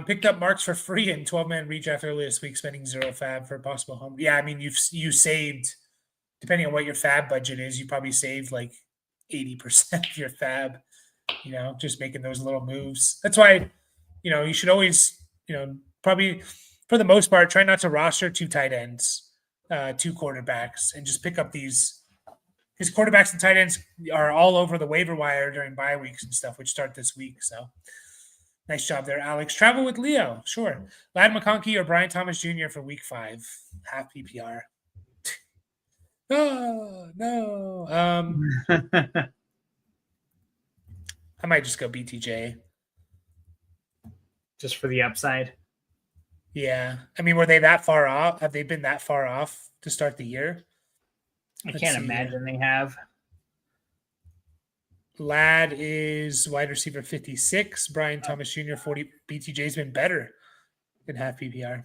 Picked up Marks for free in 12-man redraft earlier this week, spending 0 fab for a possible home. Yeah, I mean, you saved, depending on what your fab budget is, you probably saved like 80% of your fab. Just making those little moves. That's why, you should always, probably for the most part, try not to roster two tight ends, two quarterbacks, and just pick up these. His quarterbacks and tight ends are all over the waiver wire during bye weeks and stuff, which start this week. So nice job there, Alex. Travel with Leo, sure. Lad McConkey or Brian Thomas Jr. for week 5, half PPR. Oh no. I might just go BTJ. Just for the upside. Yeah. I mean, were they that far off? Have they been that far off to start the year? I Let's can't see here. imagine they have. Lad is wide receiver 56. Brian Thomas Jr. 40. BTJ's been better than half PPR.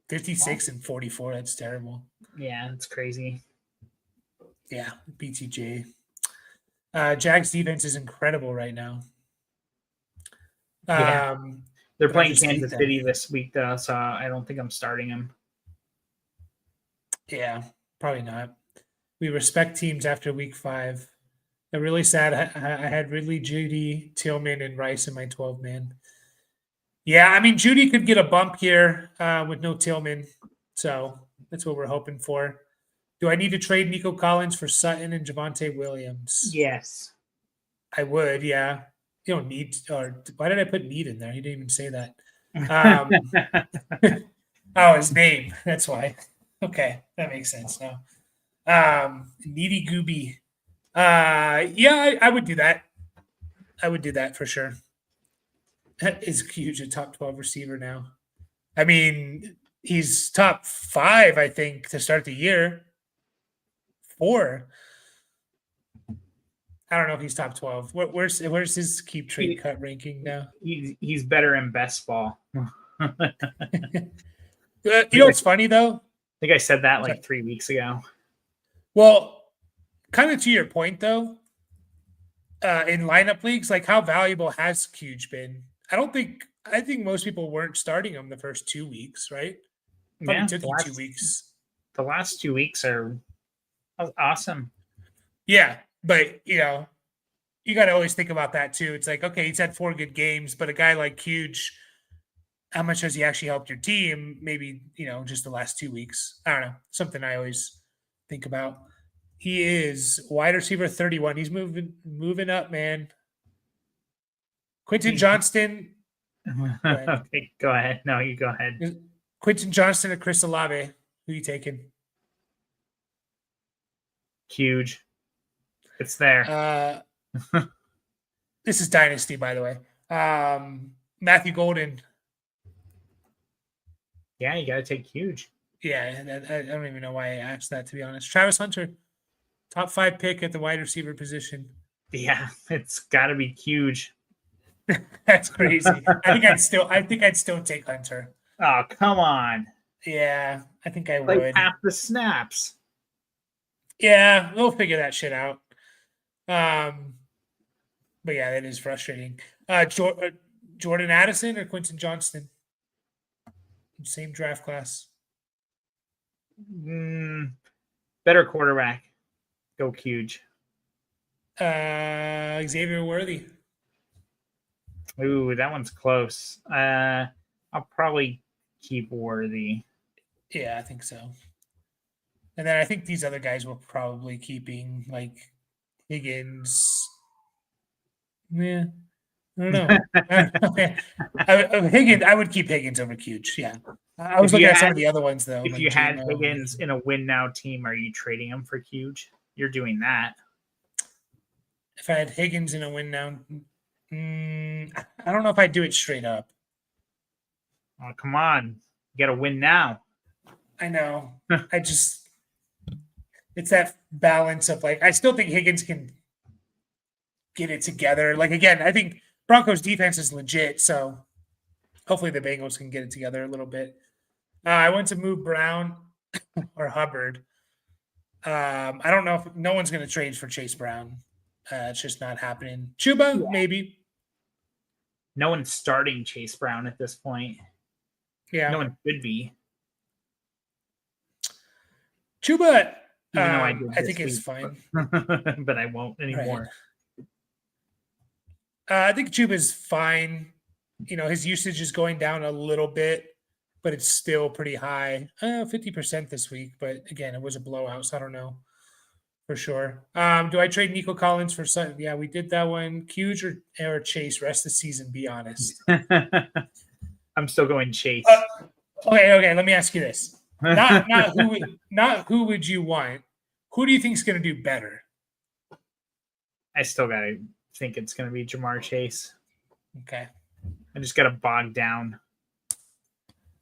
56 and 44. That's terrible. Yeah, it's crazy. Yeah, BTJ. Jags defense is incredible right now. Yeah. They're but I playing just hate Kansas them. City this week, though, so I don't think I'm starting him. Yeah, probably not. We respect teams after week 5. I'm really sad. I had Ridley, Judy, Tillman, and Rice in my 12-man. Yeah, I mean, Judy could get a bump here with no Tillman. So that's what we're hoping for. Do I need to trade Nico Collins for Sutton and Javante Williams? Yes. I would, yeah. You don't need, or why did I put need in there? He didn't even say that. Um, oh, his name. That's why. Okay, that makes sense now. Needy Gooby. Yeah, I would do that. I would do that for sure. That is huge, a top 12 receiver now. I mean, he's top 5, I think, to start the year. 4. I don't know if he's top 12. Where's his keep trade cut ranking now? He's better in best ball. You know what's funny though? I think I said that like 3 weeks ago. Well, kind of to your point though, in lineup leagues, like how valuable has Huge been? I think most people weren't starting him the first 2 weeks, right? Probably took you 2 weeks. The last 2 weeks are awesome. Yeah, but you got to always think about that too. It's like, okay, he's had 4 good games, but a guy like Huge, how much has he actually helped your team? Maybe, just the last 2 weeks. I don't know. Something I always think about. He is wide receiver 31. He's moving up, man. Quentin Johnston. Okay, go ahead. No, you go ahead. Quentin Johnston or Chris Olave. Who you taking? Huge. It's there. This is Dynasty, by the way. Matthew Golden. Yeah, you got to take Huge. Yeah, I don't even know why I asked that, to be honest. Travis Hunter, top 5 pick at the wide receiver position. Yeah, it's got to be Huge. That's crazy. I think I'd still take Hunter. Oh, come on. Yeah, I think I like would. Half the snaps. Yeah, we'll figure that shit out. But yeah, that is frustrating. Jordan Addison or Quentin Johnston? Same draft class. Better quarterback. Go Huge. Xavier Worthy. Ooh, that one's close. I'll probably keep Worthy. Yeah, I think so. And then I think these other guys we're probably keeping, like Higgins. Yeah. I don't know. Higgins, I would keep Higgins over Huge. Yeah. I was If you looking at some had- of the other ones though. If like you had Geno, Higgins in a win now team, are you trading him for huge? You're doing that. If I had Higgins in a win now, I don't know if I'd do it straight up. Oh, come on. You got to win now. I know. It's that balance of like, I still think Higgins can get it together. Like, again, I think Broncos defense is legit. So hopefully the Bengals can get it together a little bit. I went to move Brown or Hubbard. I don't know if no one's going to trade for Chase Brown. It's just not happening. Chuba, maybe. No one's starting Chase Brown at this point. Yeah. No one could be. Chuba, Even though I think it's fine. but I won't anymore. Right. I think Chuba's fine. His usage is going down a little bit, but it's still pretty high. 50% this week. But again, it was a blowout, so I don't know for sure. Do I trade Nico Collins for Sutton? Yeah, we did that one. Huge or Chase, rest of the season, be honest. I'm still going Chase. Okay. Let me ask you this. Not who would you want? Who do you think is going to do better? I still got to think it's going to be Jamar Chase. Okay. I just got to bog down.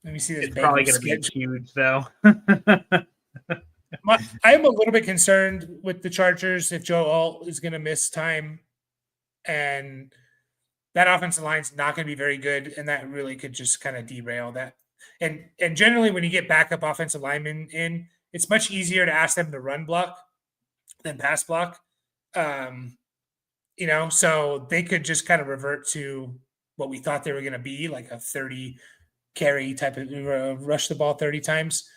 Let me see this. It's probably going to be huge, though. I am a little bit concerned with the Chargers if Joe Alt is going to miss time, and that offensive line is not going to be very good, and that really could just kind of derail that. And generally, when you get backup offensive linemen in, it's much easier to ask them to run block than pass block. So they could just kind of revert to what we thought they were going to be, like a 30 carry type of rush the ball 30 times.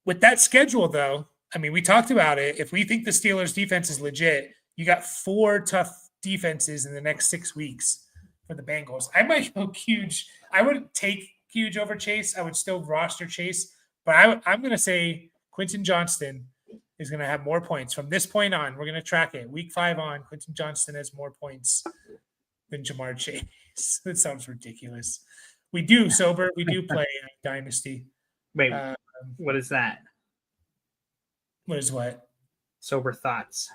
With that schedule, though, I mean, we talked about it. If we think the Steelers defense is legit, you got 4 tough defenses in the next 6 weeks for the Bengals. I might go Huge. I would take Huge over Chase. I would still roster Chase, but I'm going to say Quentin Johnston is going to have more points from this point on. We're going to track it. Week 5 on, Quentin Johnston has more points than Jamar Chase. That sounds ridiculous. We do play Dynasty. Wait, what is that? What is what? Sober thoughts.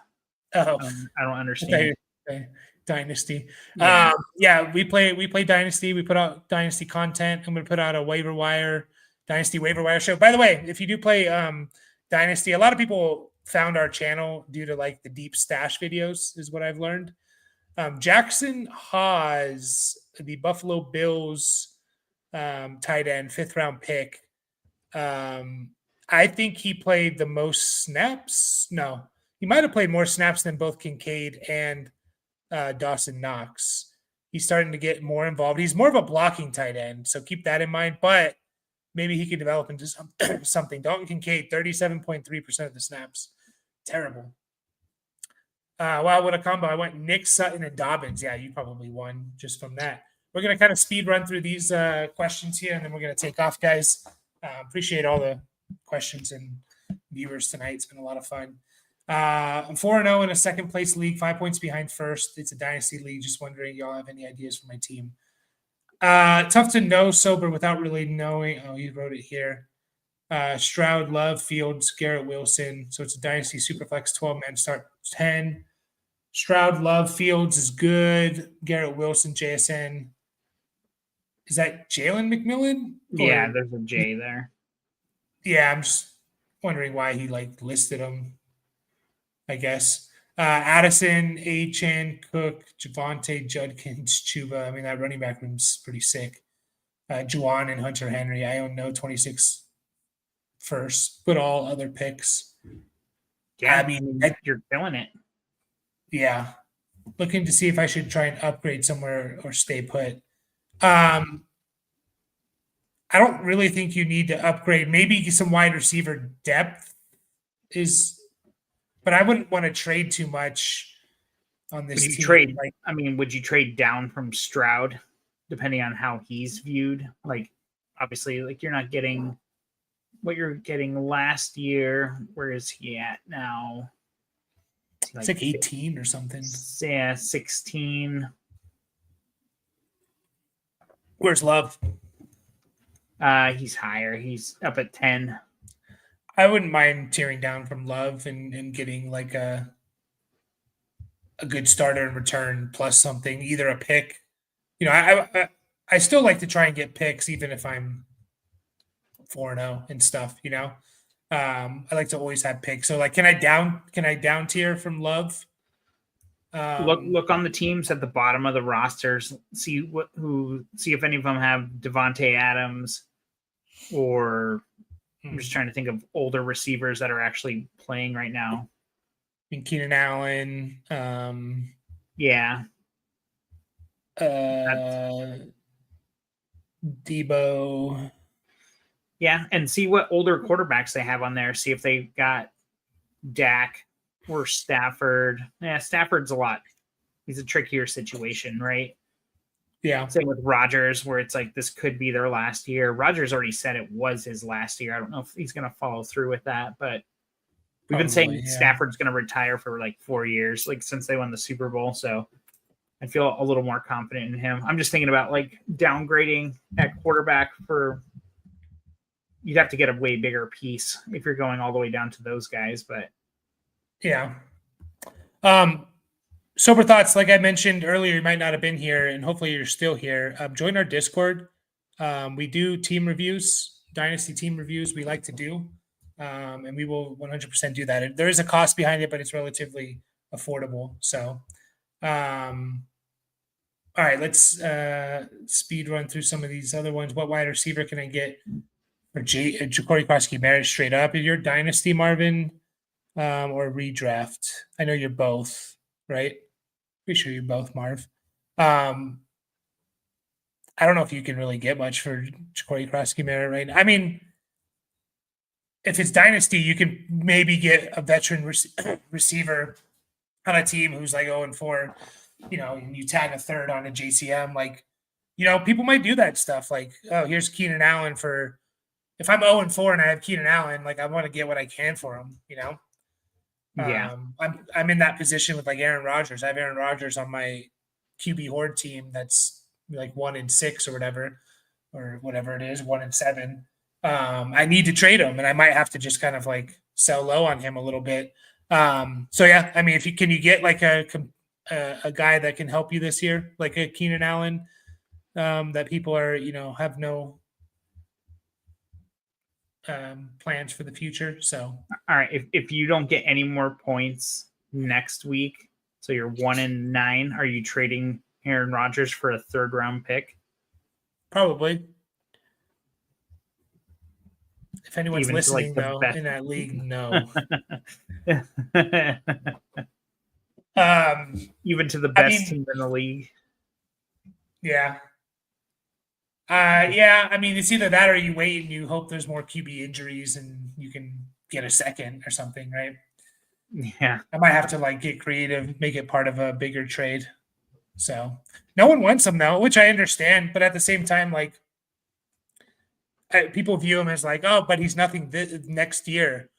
Oh, I don't understand. Okay. Dynasty. Yeah. We play Dynasty. We put out Dynasty content. I'm going to put out a Dynasty waiver wire show. By the way, if you do play Dynasty, a lot of people found our channel due to like the deep stash videos is what I've learned. Jackson Haas, the Buffalo Bills tight end, 5th round pick. I think he played the most snaps. No, he might have played more snaps than both Kincaid and Dawson Knox. He's starting to get more involved. He's more of a blocking tight end, so keep that in mind. But maybe he could develop into something. Dalton Kincaid, 37.3% of the snaps. Terrible. Wow, what a combo. I went Nick, Sutton, and Dobbins. Yeah, you probably won just from that. We're going to kind of speed run through these questions here, and then we're going to take off, guys. Appreciate all the questions and viewers tonight. It's been a lot of fun. I'm 4-0 in a second place league, 5 points behind first. It's a dynasty league. Just wondering, y'all have any ideas for my team? Tough to know sober without really knowing. Oh, you wrote it here. Stroud, Love, Fields, Garrett Wilson. So it's a dynasty superflex 12-man start 10. Stroud, Love, Fields is good. Garrett Wilson, JSN. Is that Jalen McMillan? Yeah, there's a J there. Yeah, I'm just wondering why he listed him, I guess. Addison, Achane, Cook, Javonte, Judkins, Chuba. I mean, that running back room's pretty sick. Juwan and Hunter Henry. I own no 26 first, but all other picks. Yeah, I mean, you're killing it. Yeah. Looking to see if I should try and upgrade somewhere or stay put. I don't really think you need to upgrade. Maybe some wide receiver depth but I wouldn't want to trade too much on this team. Would you trade down from Stroud depending on how he's viewed? Like, obviously, you're not getting what you're getting last year. Where is he at now? It's like 18 or something. Yeah, 16. Where's Love? He's higher. He's up at 10. I wouldn't mind tearing down from Love and getting like a good starter in return plus something, either a pick. You know, I still like to try and get picks even if I'm 4-0 and stuff. You know, I like to always have picks. So like, can I down tier from Love? Look on the teams at the bottom of the rosters. See if any of them have Devontae Adams, or I'm just trying to think of older receivers that are actually playing right now. I mean, Keenan Allen. Yeah. Debo. Yeah, and see what older quarterbacks they have on there. See if they got Dak or Stafford. Yeah, Stafford's a lot. He's a trickier situation, right? Yeah. Same with Rodgers, where it's like this could be their last year. Rodgers already said it was his last year. I don't know if he's going to follow through with that, but we've been saying Stafford's going to retire for like 4 years, like since they won the Super Bowl. So I feel a little more confident in him. I'm just thinking about like downgrading at quarterback for. You'd have to get a way bigger piece if you're going all the way down to those guys, but yeah. Sober thoughts, like I mentioned earlier, you might not have been here, and hopefully you're still here. Join our Discord. We do team reviews, dynasty team reviews. We like to do, and we will 100% do that. There is a cost behind it, but it's relatively affordable. So, all right, let's speed run through some of these other ones. What wide receiver can I get? Or Ja'Cory Krosky-Barrett straight up? Is your dynasty, Marvin, or redraft? I know you're both, right? Pretty sure you're both, Marv. I don't know if you can really get much for Ja'Cory Krosky-Barrett right now. I mean, if it's dynasty, you can maybe get a veteran receiver on a team who's like 0-4, you know, and you tag a third on a JCM. Like, you know, people might do that stuff. Like, oh, here's Keenan Allen for. If I'm 0-4 and I have Keenan Allen, like I want to get what I can for him, you know? Yeah. I'm in that position with like Aaron Rodgers. I have Aaron Rodgers on my QB Horde team that's like 1-6 or whatever it is, 1-7. I need to trade him, and I might have to just kind of like sell low on him a little bit. So yeah, I mean, can you get like a guy that can help you this year, like a Keenan Allen, that people are, you know, have no plans for the future. So all right, if you don't get any more points next week, so you're 1-9, are you trading Aaron Rodgers for a 3rd round pick? Probably. If anyone's Even listening, like though, best... in that league, no. Even to the best team in the league. Yeah. Yeah, I mean, it's either that or you wait and you hope there's more QB injuries and you can get a second or something, right? Yeah. I might have to like get creative, make it part of a bigger trade. So no one wants him though, which I understand. But at the same time, like people view him as like, oh, but he's nothing next year.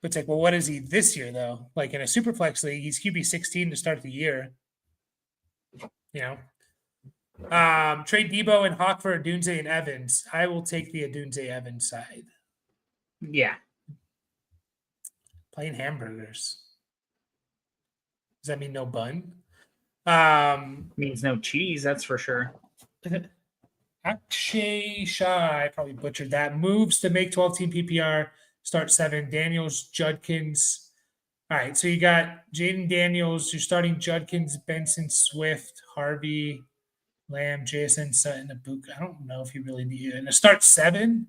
But it's like, well, what is he this year though? Like in a Superflex league, he's QB 16 to start the year. You know? Trade Debo and Hawk for Adunze and Evans. I will take the Adunze Evans side. Yeah. Plain hamburgers. Does that mean no bun? Means no cheese, that's for sure. Akshay Shah, I probably butchered that. Moves to make 12-team PPR, start 7. Daniels, Judkins. All right, so you got Jaden Daniels. You're starting Judkins, Benson, Swift, Harvey, Lamb, Jason, Sutton, Abuka. I don't know if you really need it. And a start 7.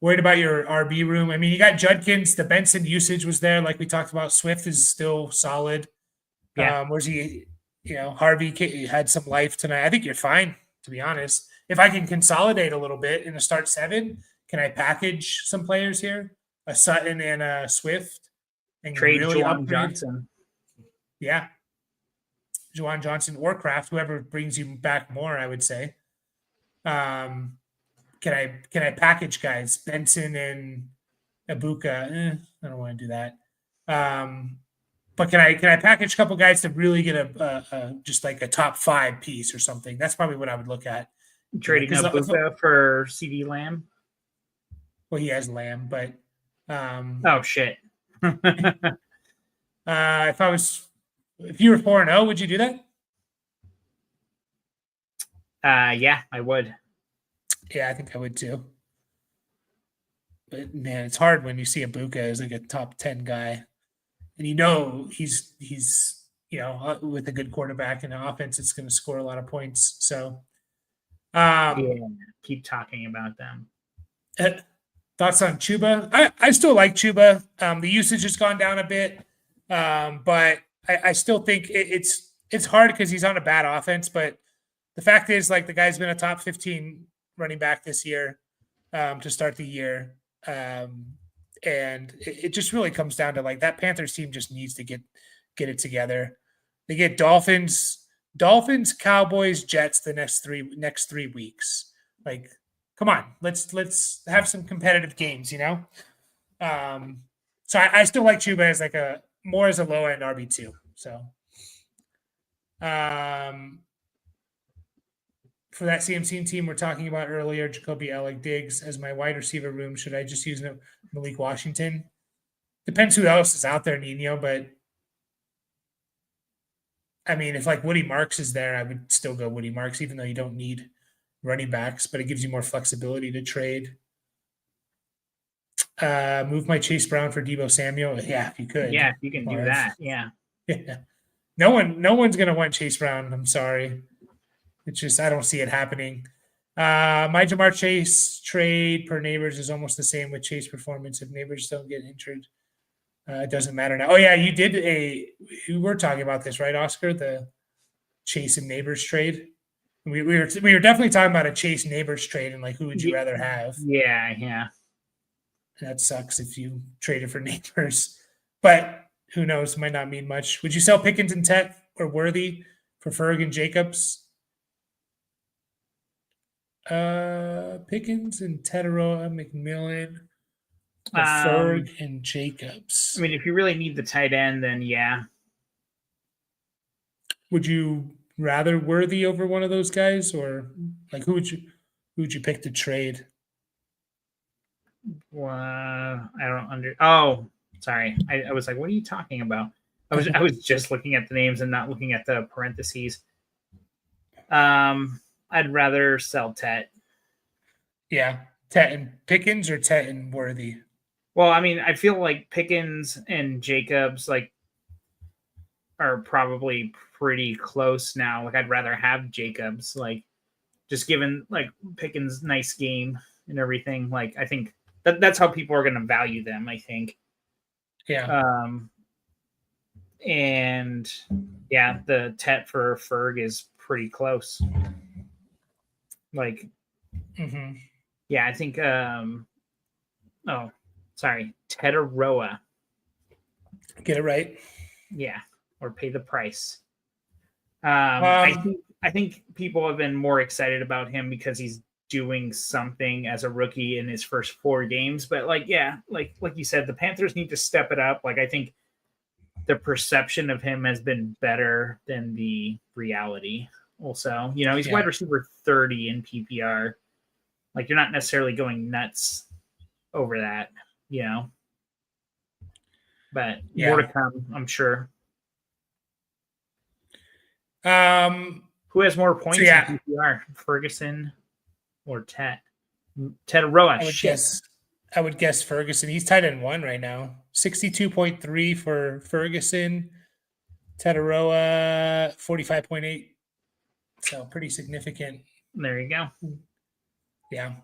Worried about your RB room. I mean, you got Judkins. The Benson usage was there, like we talked about. Swift is still solid. Yeah. Where's he? You know, Harvey had some life tonight. I think you're fine, to be honest. If I can consolidate a little bit in a start 7, can I package some players here? A Sutton and a Swift, and trade really Juwan upgrade? Johnson. Yeah. Juwan Johnson or Kraft, whoever brings you back more, I would say. Can I package guys? Benson and Abuka? I don't want to do that. But can I package a couple guys to really get a just like a top 5 piece or something? That's probably what I would look at Trading 'cause a Buka for CD Lamb. well, he has Lamb, but Oh shit. if you were 4-0, would you do that? Yeah, I would. Yeah, I think I would too. But man, it's hard when you see a Buka as like a top 10 guy, and he's with a good quarterback and an offense, it's going to score a lot of points. So, Yeah, keep talking about them. thoughts on Chuba? I still like Chuba. The usage has gone down a bit, but I still think it's hard because he's on a bad offense. But the fact is, like, the guy's been a top 15 running back this year to start the year. And it just really comes down to, like, that Panthers team just needs to get it together. They get Dolphins, Cowboys, Jets the next 3 weeks. Like, come on, let's have some competitive games, So I still like Chuba as like more as a low end RB2. So for that CMC team we're talking about earlier, Jacoby Alec Diggs as my wide receiver room. Should I just use Malik Washington? Depends who else is out there, Nino, but I mean, if like Woody Marks is there, I would still go Woody Marks, even though you don't need running backs, but it gives you more flexibility to trade. Move my Chase Brown for Deebo Samuel. Yeah, if you could. Yeah, if you can do that. Yeah. Yeah. No one's gonna want Chase Brown. I'm sorry. It's just I don't see it happening. My Jamar Chase trade per Neighbors is almost the same with Chase performance. If Neighbors don't get injured, it doesn't matter now. Oh yeah, you did we were talking about this, right, Oscar? The Chase and Neighbors trade. We were definitely talking about a Chase Neighbors trade and like who would you rather have? Yeah. That sucks if you traded for Neighbors, but who knows? Might not mean much. Would you sell Pickens and Tet or Worthy for Ferg and Jacobs? Pickens and Tetaroa, McMillan, for Ferg and Jacobs. I mean, if you really need the tight end, then yeah. Would you rather Worthy over one of those guys, or like who would you pick to trade? I don't Oh, sorry. I was like, what are you talking about? I was just looking at the names and not looking at the parentheses. I'd rather sell Tet. Yeah, Tet and Pickens or Tet and Worthy. Well, I mean, I feel like Pickens and Jacobs like are probably pretty close now. Like, I'd rather have Jacobs, like, just given like Pickens' nice game and everything. Like, I think that's how people are going to value them, I think. Yeah. And yeah, the Tet for Ferg is pretty close. Like, yeah, I think. Oh, sorry, Tetaroa. Get it right. Yeah, or pay the price. I think people have been more excited about him because he's doing something as a rookie in his first 4 games. But like, yeah, like you said, the Panthers need to step it up. Like, I think the perception of him has been better than the reality. Also, he's wide receiver 30 in PPR. Like, you're not necessarily going nuts over that, But more to come, I'm sure. Who has more points in PPR, Ferguson or Tet? Tetaroa. I would guess Ferguson. He's tight end 1 right now. 62.3 for Ferguson. Tetaroa 45.8. So pretty significant. There you go. Yeah.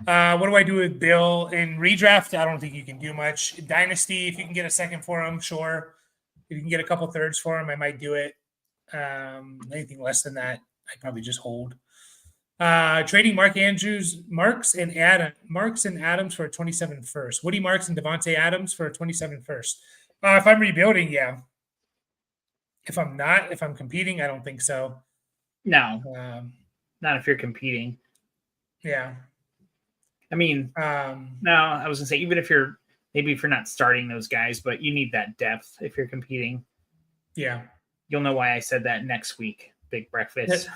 What do I do with Bill in redraft? I don't think you can do much. Dynasty, if you can get a second for him, sure. If you can get a couple thirds for him, I might do it. Anything less than that, I'd probably just hold. Trading Marks and Adams for a 27 first. Woody Marks and Devontae Adams for a 27 first. If I'm rebuilding, yeah. If I'm not, if I'm competing, I don't think so. No, not if you're competing. Yeah. I mean, no, I was gonna say, even if you're not starting those guys, but you need that depth if you're competing. Yeah. You'll know why I said that next week. Big breakfast.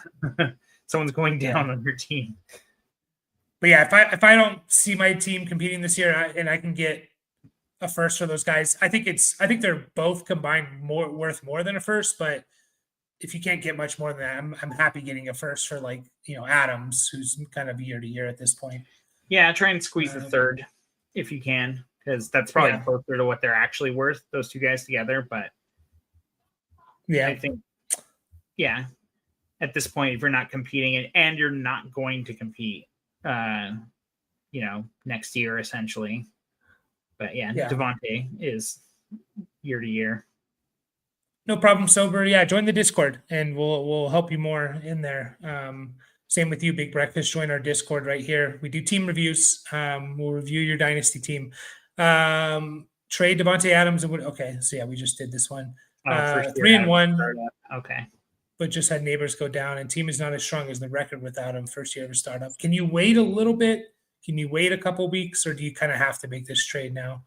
someone's going down on your team. But yeah, if I don't see my team competing this year and I can get a first for those guys, I think they're both combined worth more than a first. But if you can't get much more than that, I'm happy getting a first for like Adams, who's kind of year to year at this point. Yeah, try and squeeze the third if you can, because that's probably closer to what they're actually worth, those two guys together. But yeah, I think at this point, if you're not competing and you're not going to compete, next year essentially. But Devontae is year to year. No problem, Sober. Yeah, join the Discord and we'll help you more in there. Same with you, Big Breakfast. Join our Discord right here. We do team reviews. We'll review your dynasty team. Trade Devontae Adams. Okay, so yeah, we just did this one. 3-1. Okay. But just had neighbors go down, and team is not as strong as the record without him. First year of a startup. Can you wait a little bit? Can you wait a couple weeks, or do you kind of have to make this trade now?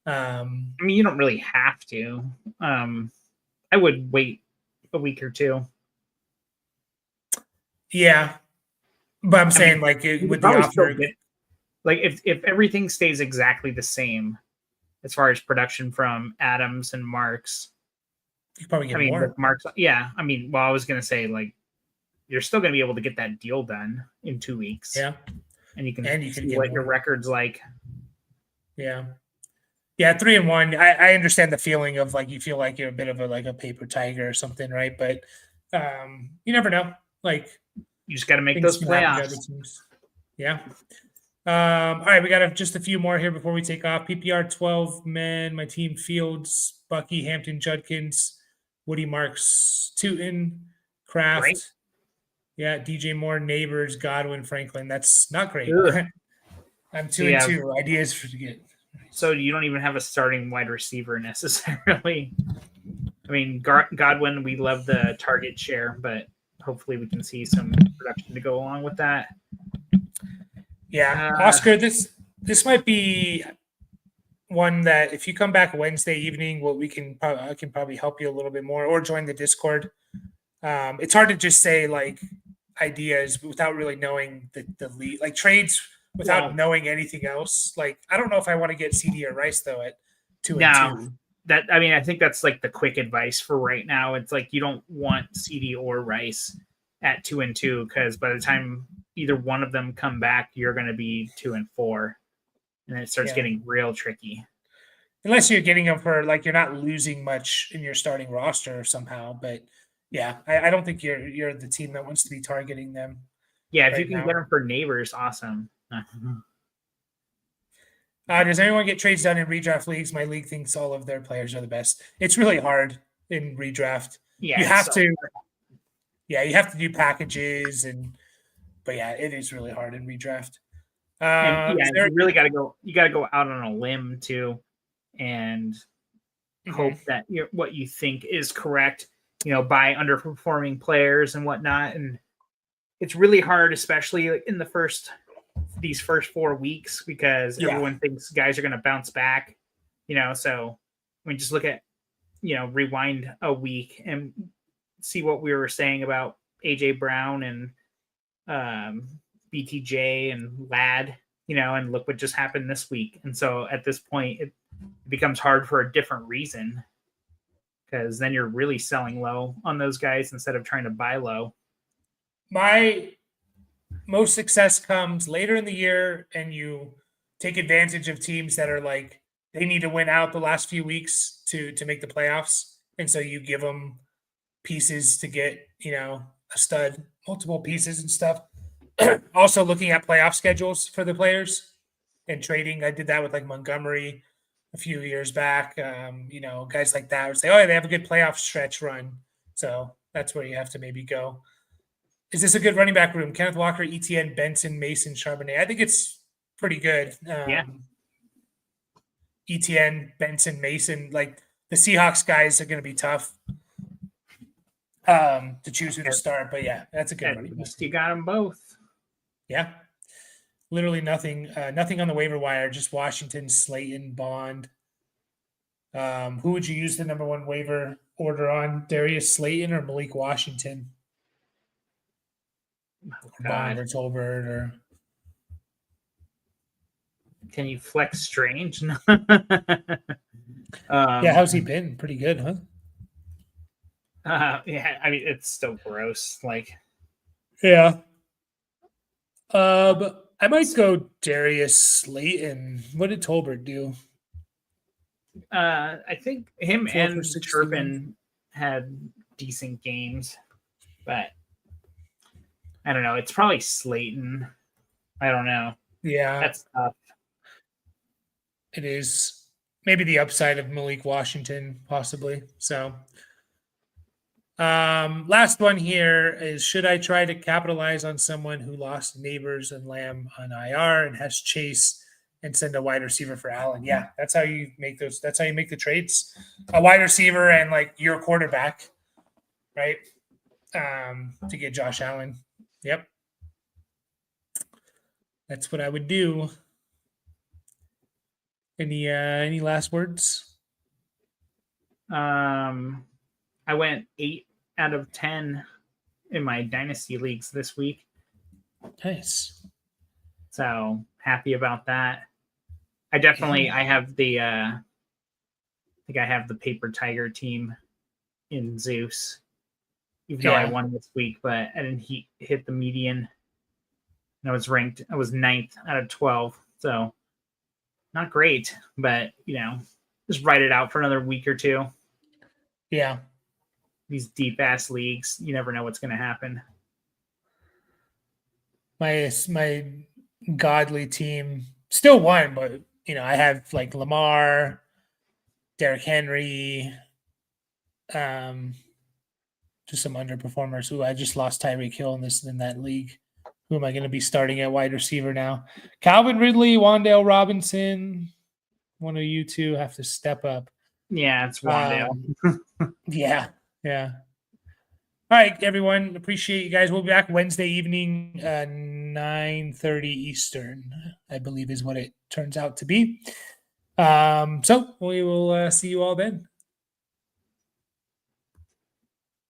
I mean, you don't really have to. I would wait a week or two. Yeah, but I'm saying with the offer, like if everything stays exactly the same as far as production from Adams and Marks, you probably get more. With Marks, I mean, well, I was gonna say you're still gonna be able to get that deal done in 2 weeks. Yeah, and you can see what your record's like. Yeah. 3-1. I understand the feeling of you feel like you're a bit of a paper tiger or something, right? But you never know. You just got to make those playoffs. Yeah. All right, we got just a few more here before we take off. PPR 12 men. My team: Fields, Bucky, Hampton, Judkins, Woody, Marks, Tootin, Kraft. Great. Yeah, DJ Moore, Neighbors, Godwin, Franklin. That's not great. I'm 2-2. Ideas for to get. So you don't even have a starting wide receiver necessarily. I mean, Godwin, we love the target share, but hopefully we can see some production to go along with that. Yeah, Oscar, this might be one that if you come back Wednesday evening, I can probably help you a little bit more, or join the Discord. It's hard to just say ideas without really knowing the lead, trades without knowing anything else. I don't know if I want to get CD or Rice though at 2-2. I think that's the quick advice for right now. It's you don't want CD or Rice at 2-2 because by the time either one of them come back, you're going to be 2-4, and then it starts getting real tricky. Unless you're getting them for you're not losing much in your starting roster somehow. But yeah, I don't think you're the team that wants to be targeting them. Yeah, if you can get them for Neighbors, awesome. Does anyone get trades done in redraft leagues? My league thinks all of their players are the best. It's really hard in redraft. Yeah, you have to. Yeah, you have to do packages, but it is really hard in redraft. You really got to go. You got to go out on a limb too, and hope that what you think is correct. By underperforming players and whatnot, and it's really hard, especially in these first 4 weeks, because everyone thinks guys are going to bounce back. So just look at rewind a week and see what we were saying about AJ Brown and BTJ and Ladd, and look what just happened this week. And so at this point, it becomes hard for a different reason, because then you're really selling low on those guys instead of trying to buy low. My most success comes later in the year, and you take advantage of teams that are they need to win out the last few weeks to make the playoffs. And so you give them pieces to get, a stud, multiple pieces and stuff. Also looking at playoff schedules for the players and trading. I did that with Montgomery a few years back. Guys like that would say, oh, they have a good playoff stretch run. So that's where you have to maybe go. Is this a good running back room? Kenneth Walker, ETN, Benson, Mason, Charbonnet. I think it's pretty good. ETN, Benson, Mason, the Seahawks guys are going to be tough to choose who to start. But yeah, that's a good running back. You got them both. Yeah. Literally nothing on the waiver wire, just Washington, Slayton, Bond. Who would you use the number one waiver order on? Darius Slayton or Malik Washington? Oh, Bond God. or Tolbert or Can you flex Strange? yeah, how's he been? Pretty good, huh? Yeah, I mean, it's still gross. Like, Yeah. I might go Darius Slayton. What did Tolbert do? I think him 4 for and 61. Turpin had decent games, but I don't know. It's probably Slayton. I don't know. Yeah, That's tough. it is. Maybe the upside of Malik Washington, possibly. So, last one here is: should I try to capitalize on someone who lost Neighbors and Lamb on IR and has Chase and send a wide receiver for Allen? Yeah, that's how you make those. That's how you make the trades. A wide receiver and like your quarterback, right? To get Josh Allen. Yep, that's what I would do. Any last words? I went 8 out of 10 in my dynasty leagues this week, Nice. so happy about that. I definitely Yeah. I have the I think I have the Paper Tiger team in Zeus, even though I Yeah. won this week, but I didn't hit the median. And I was ranked. I was 9th out of 12, so not great, but just write it out for another week or two. Yeah. These deep ass leagues, you never know what's going to happen. My godly team still won, but I have like Lamar, Derrick Henry, just some underperformers who I just lost Tyreek Hill in that league. Who am I going to be starting at wide receiver now? Calvin Ridley, Wan'Dale Robinson. One of you two have to step up. Yeah, it's Wandale. Yeah. All right, everyone. Appreciate you guys. We'll be back Wednesday evening, 9:30 Eastern, I believe is what it turns out to be. So we will see you all then.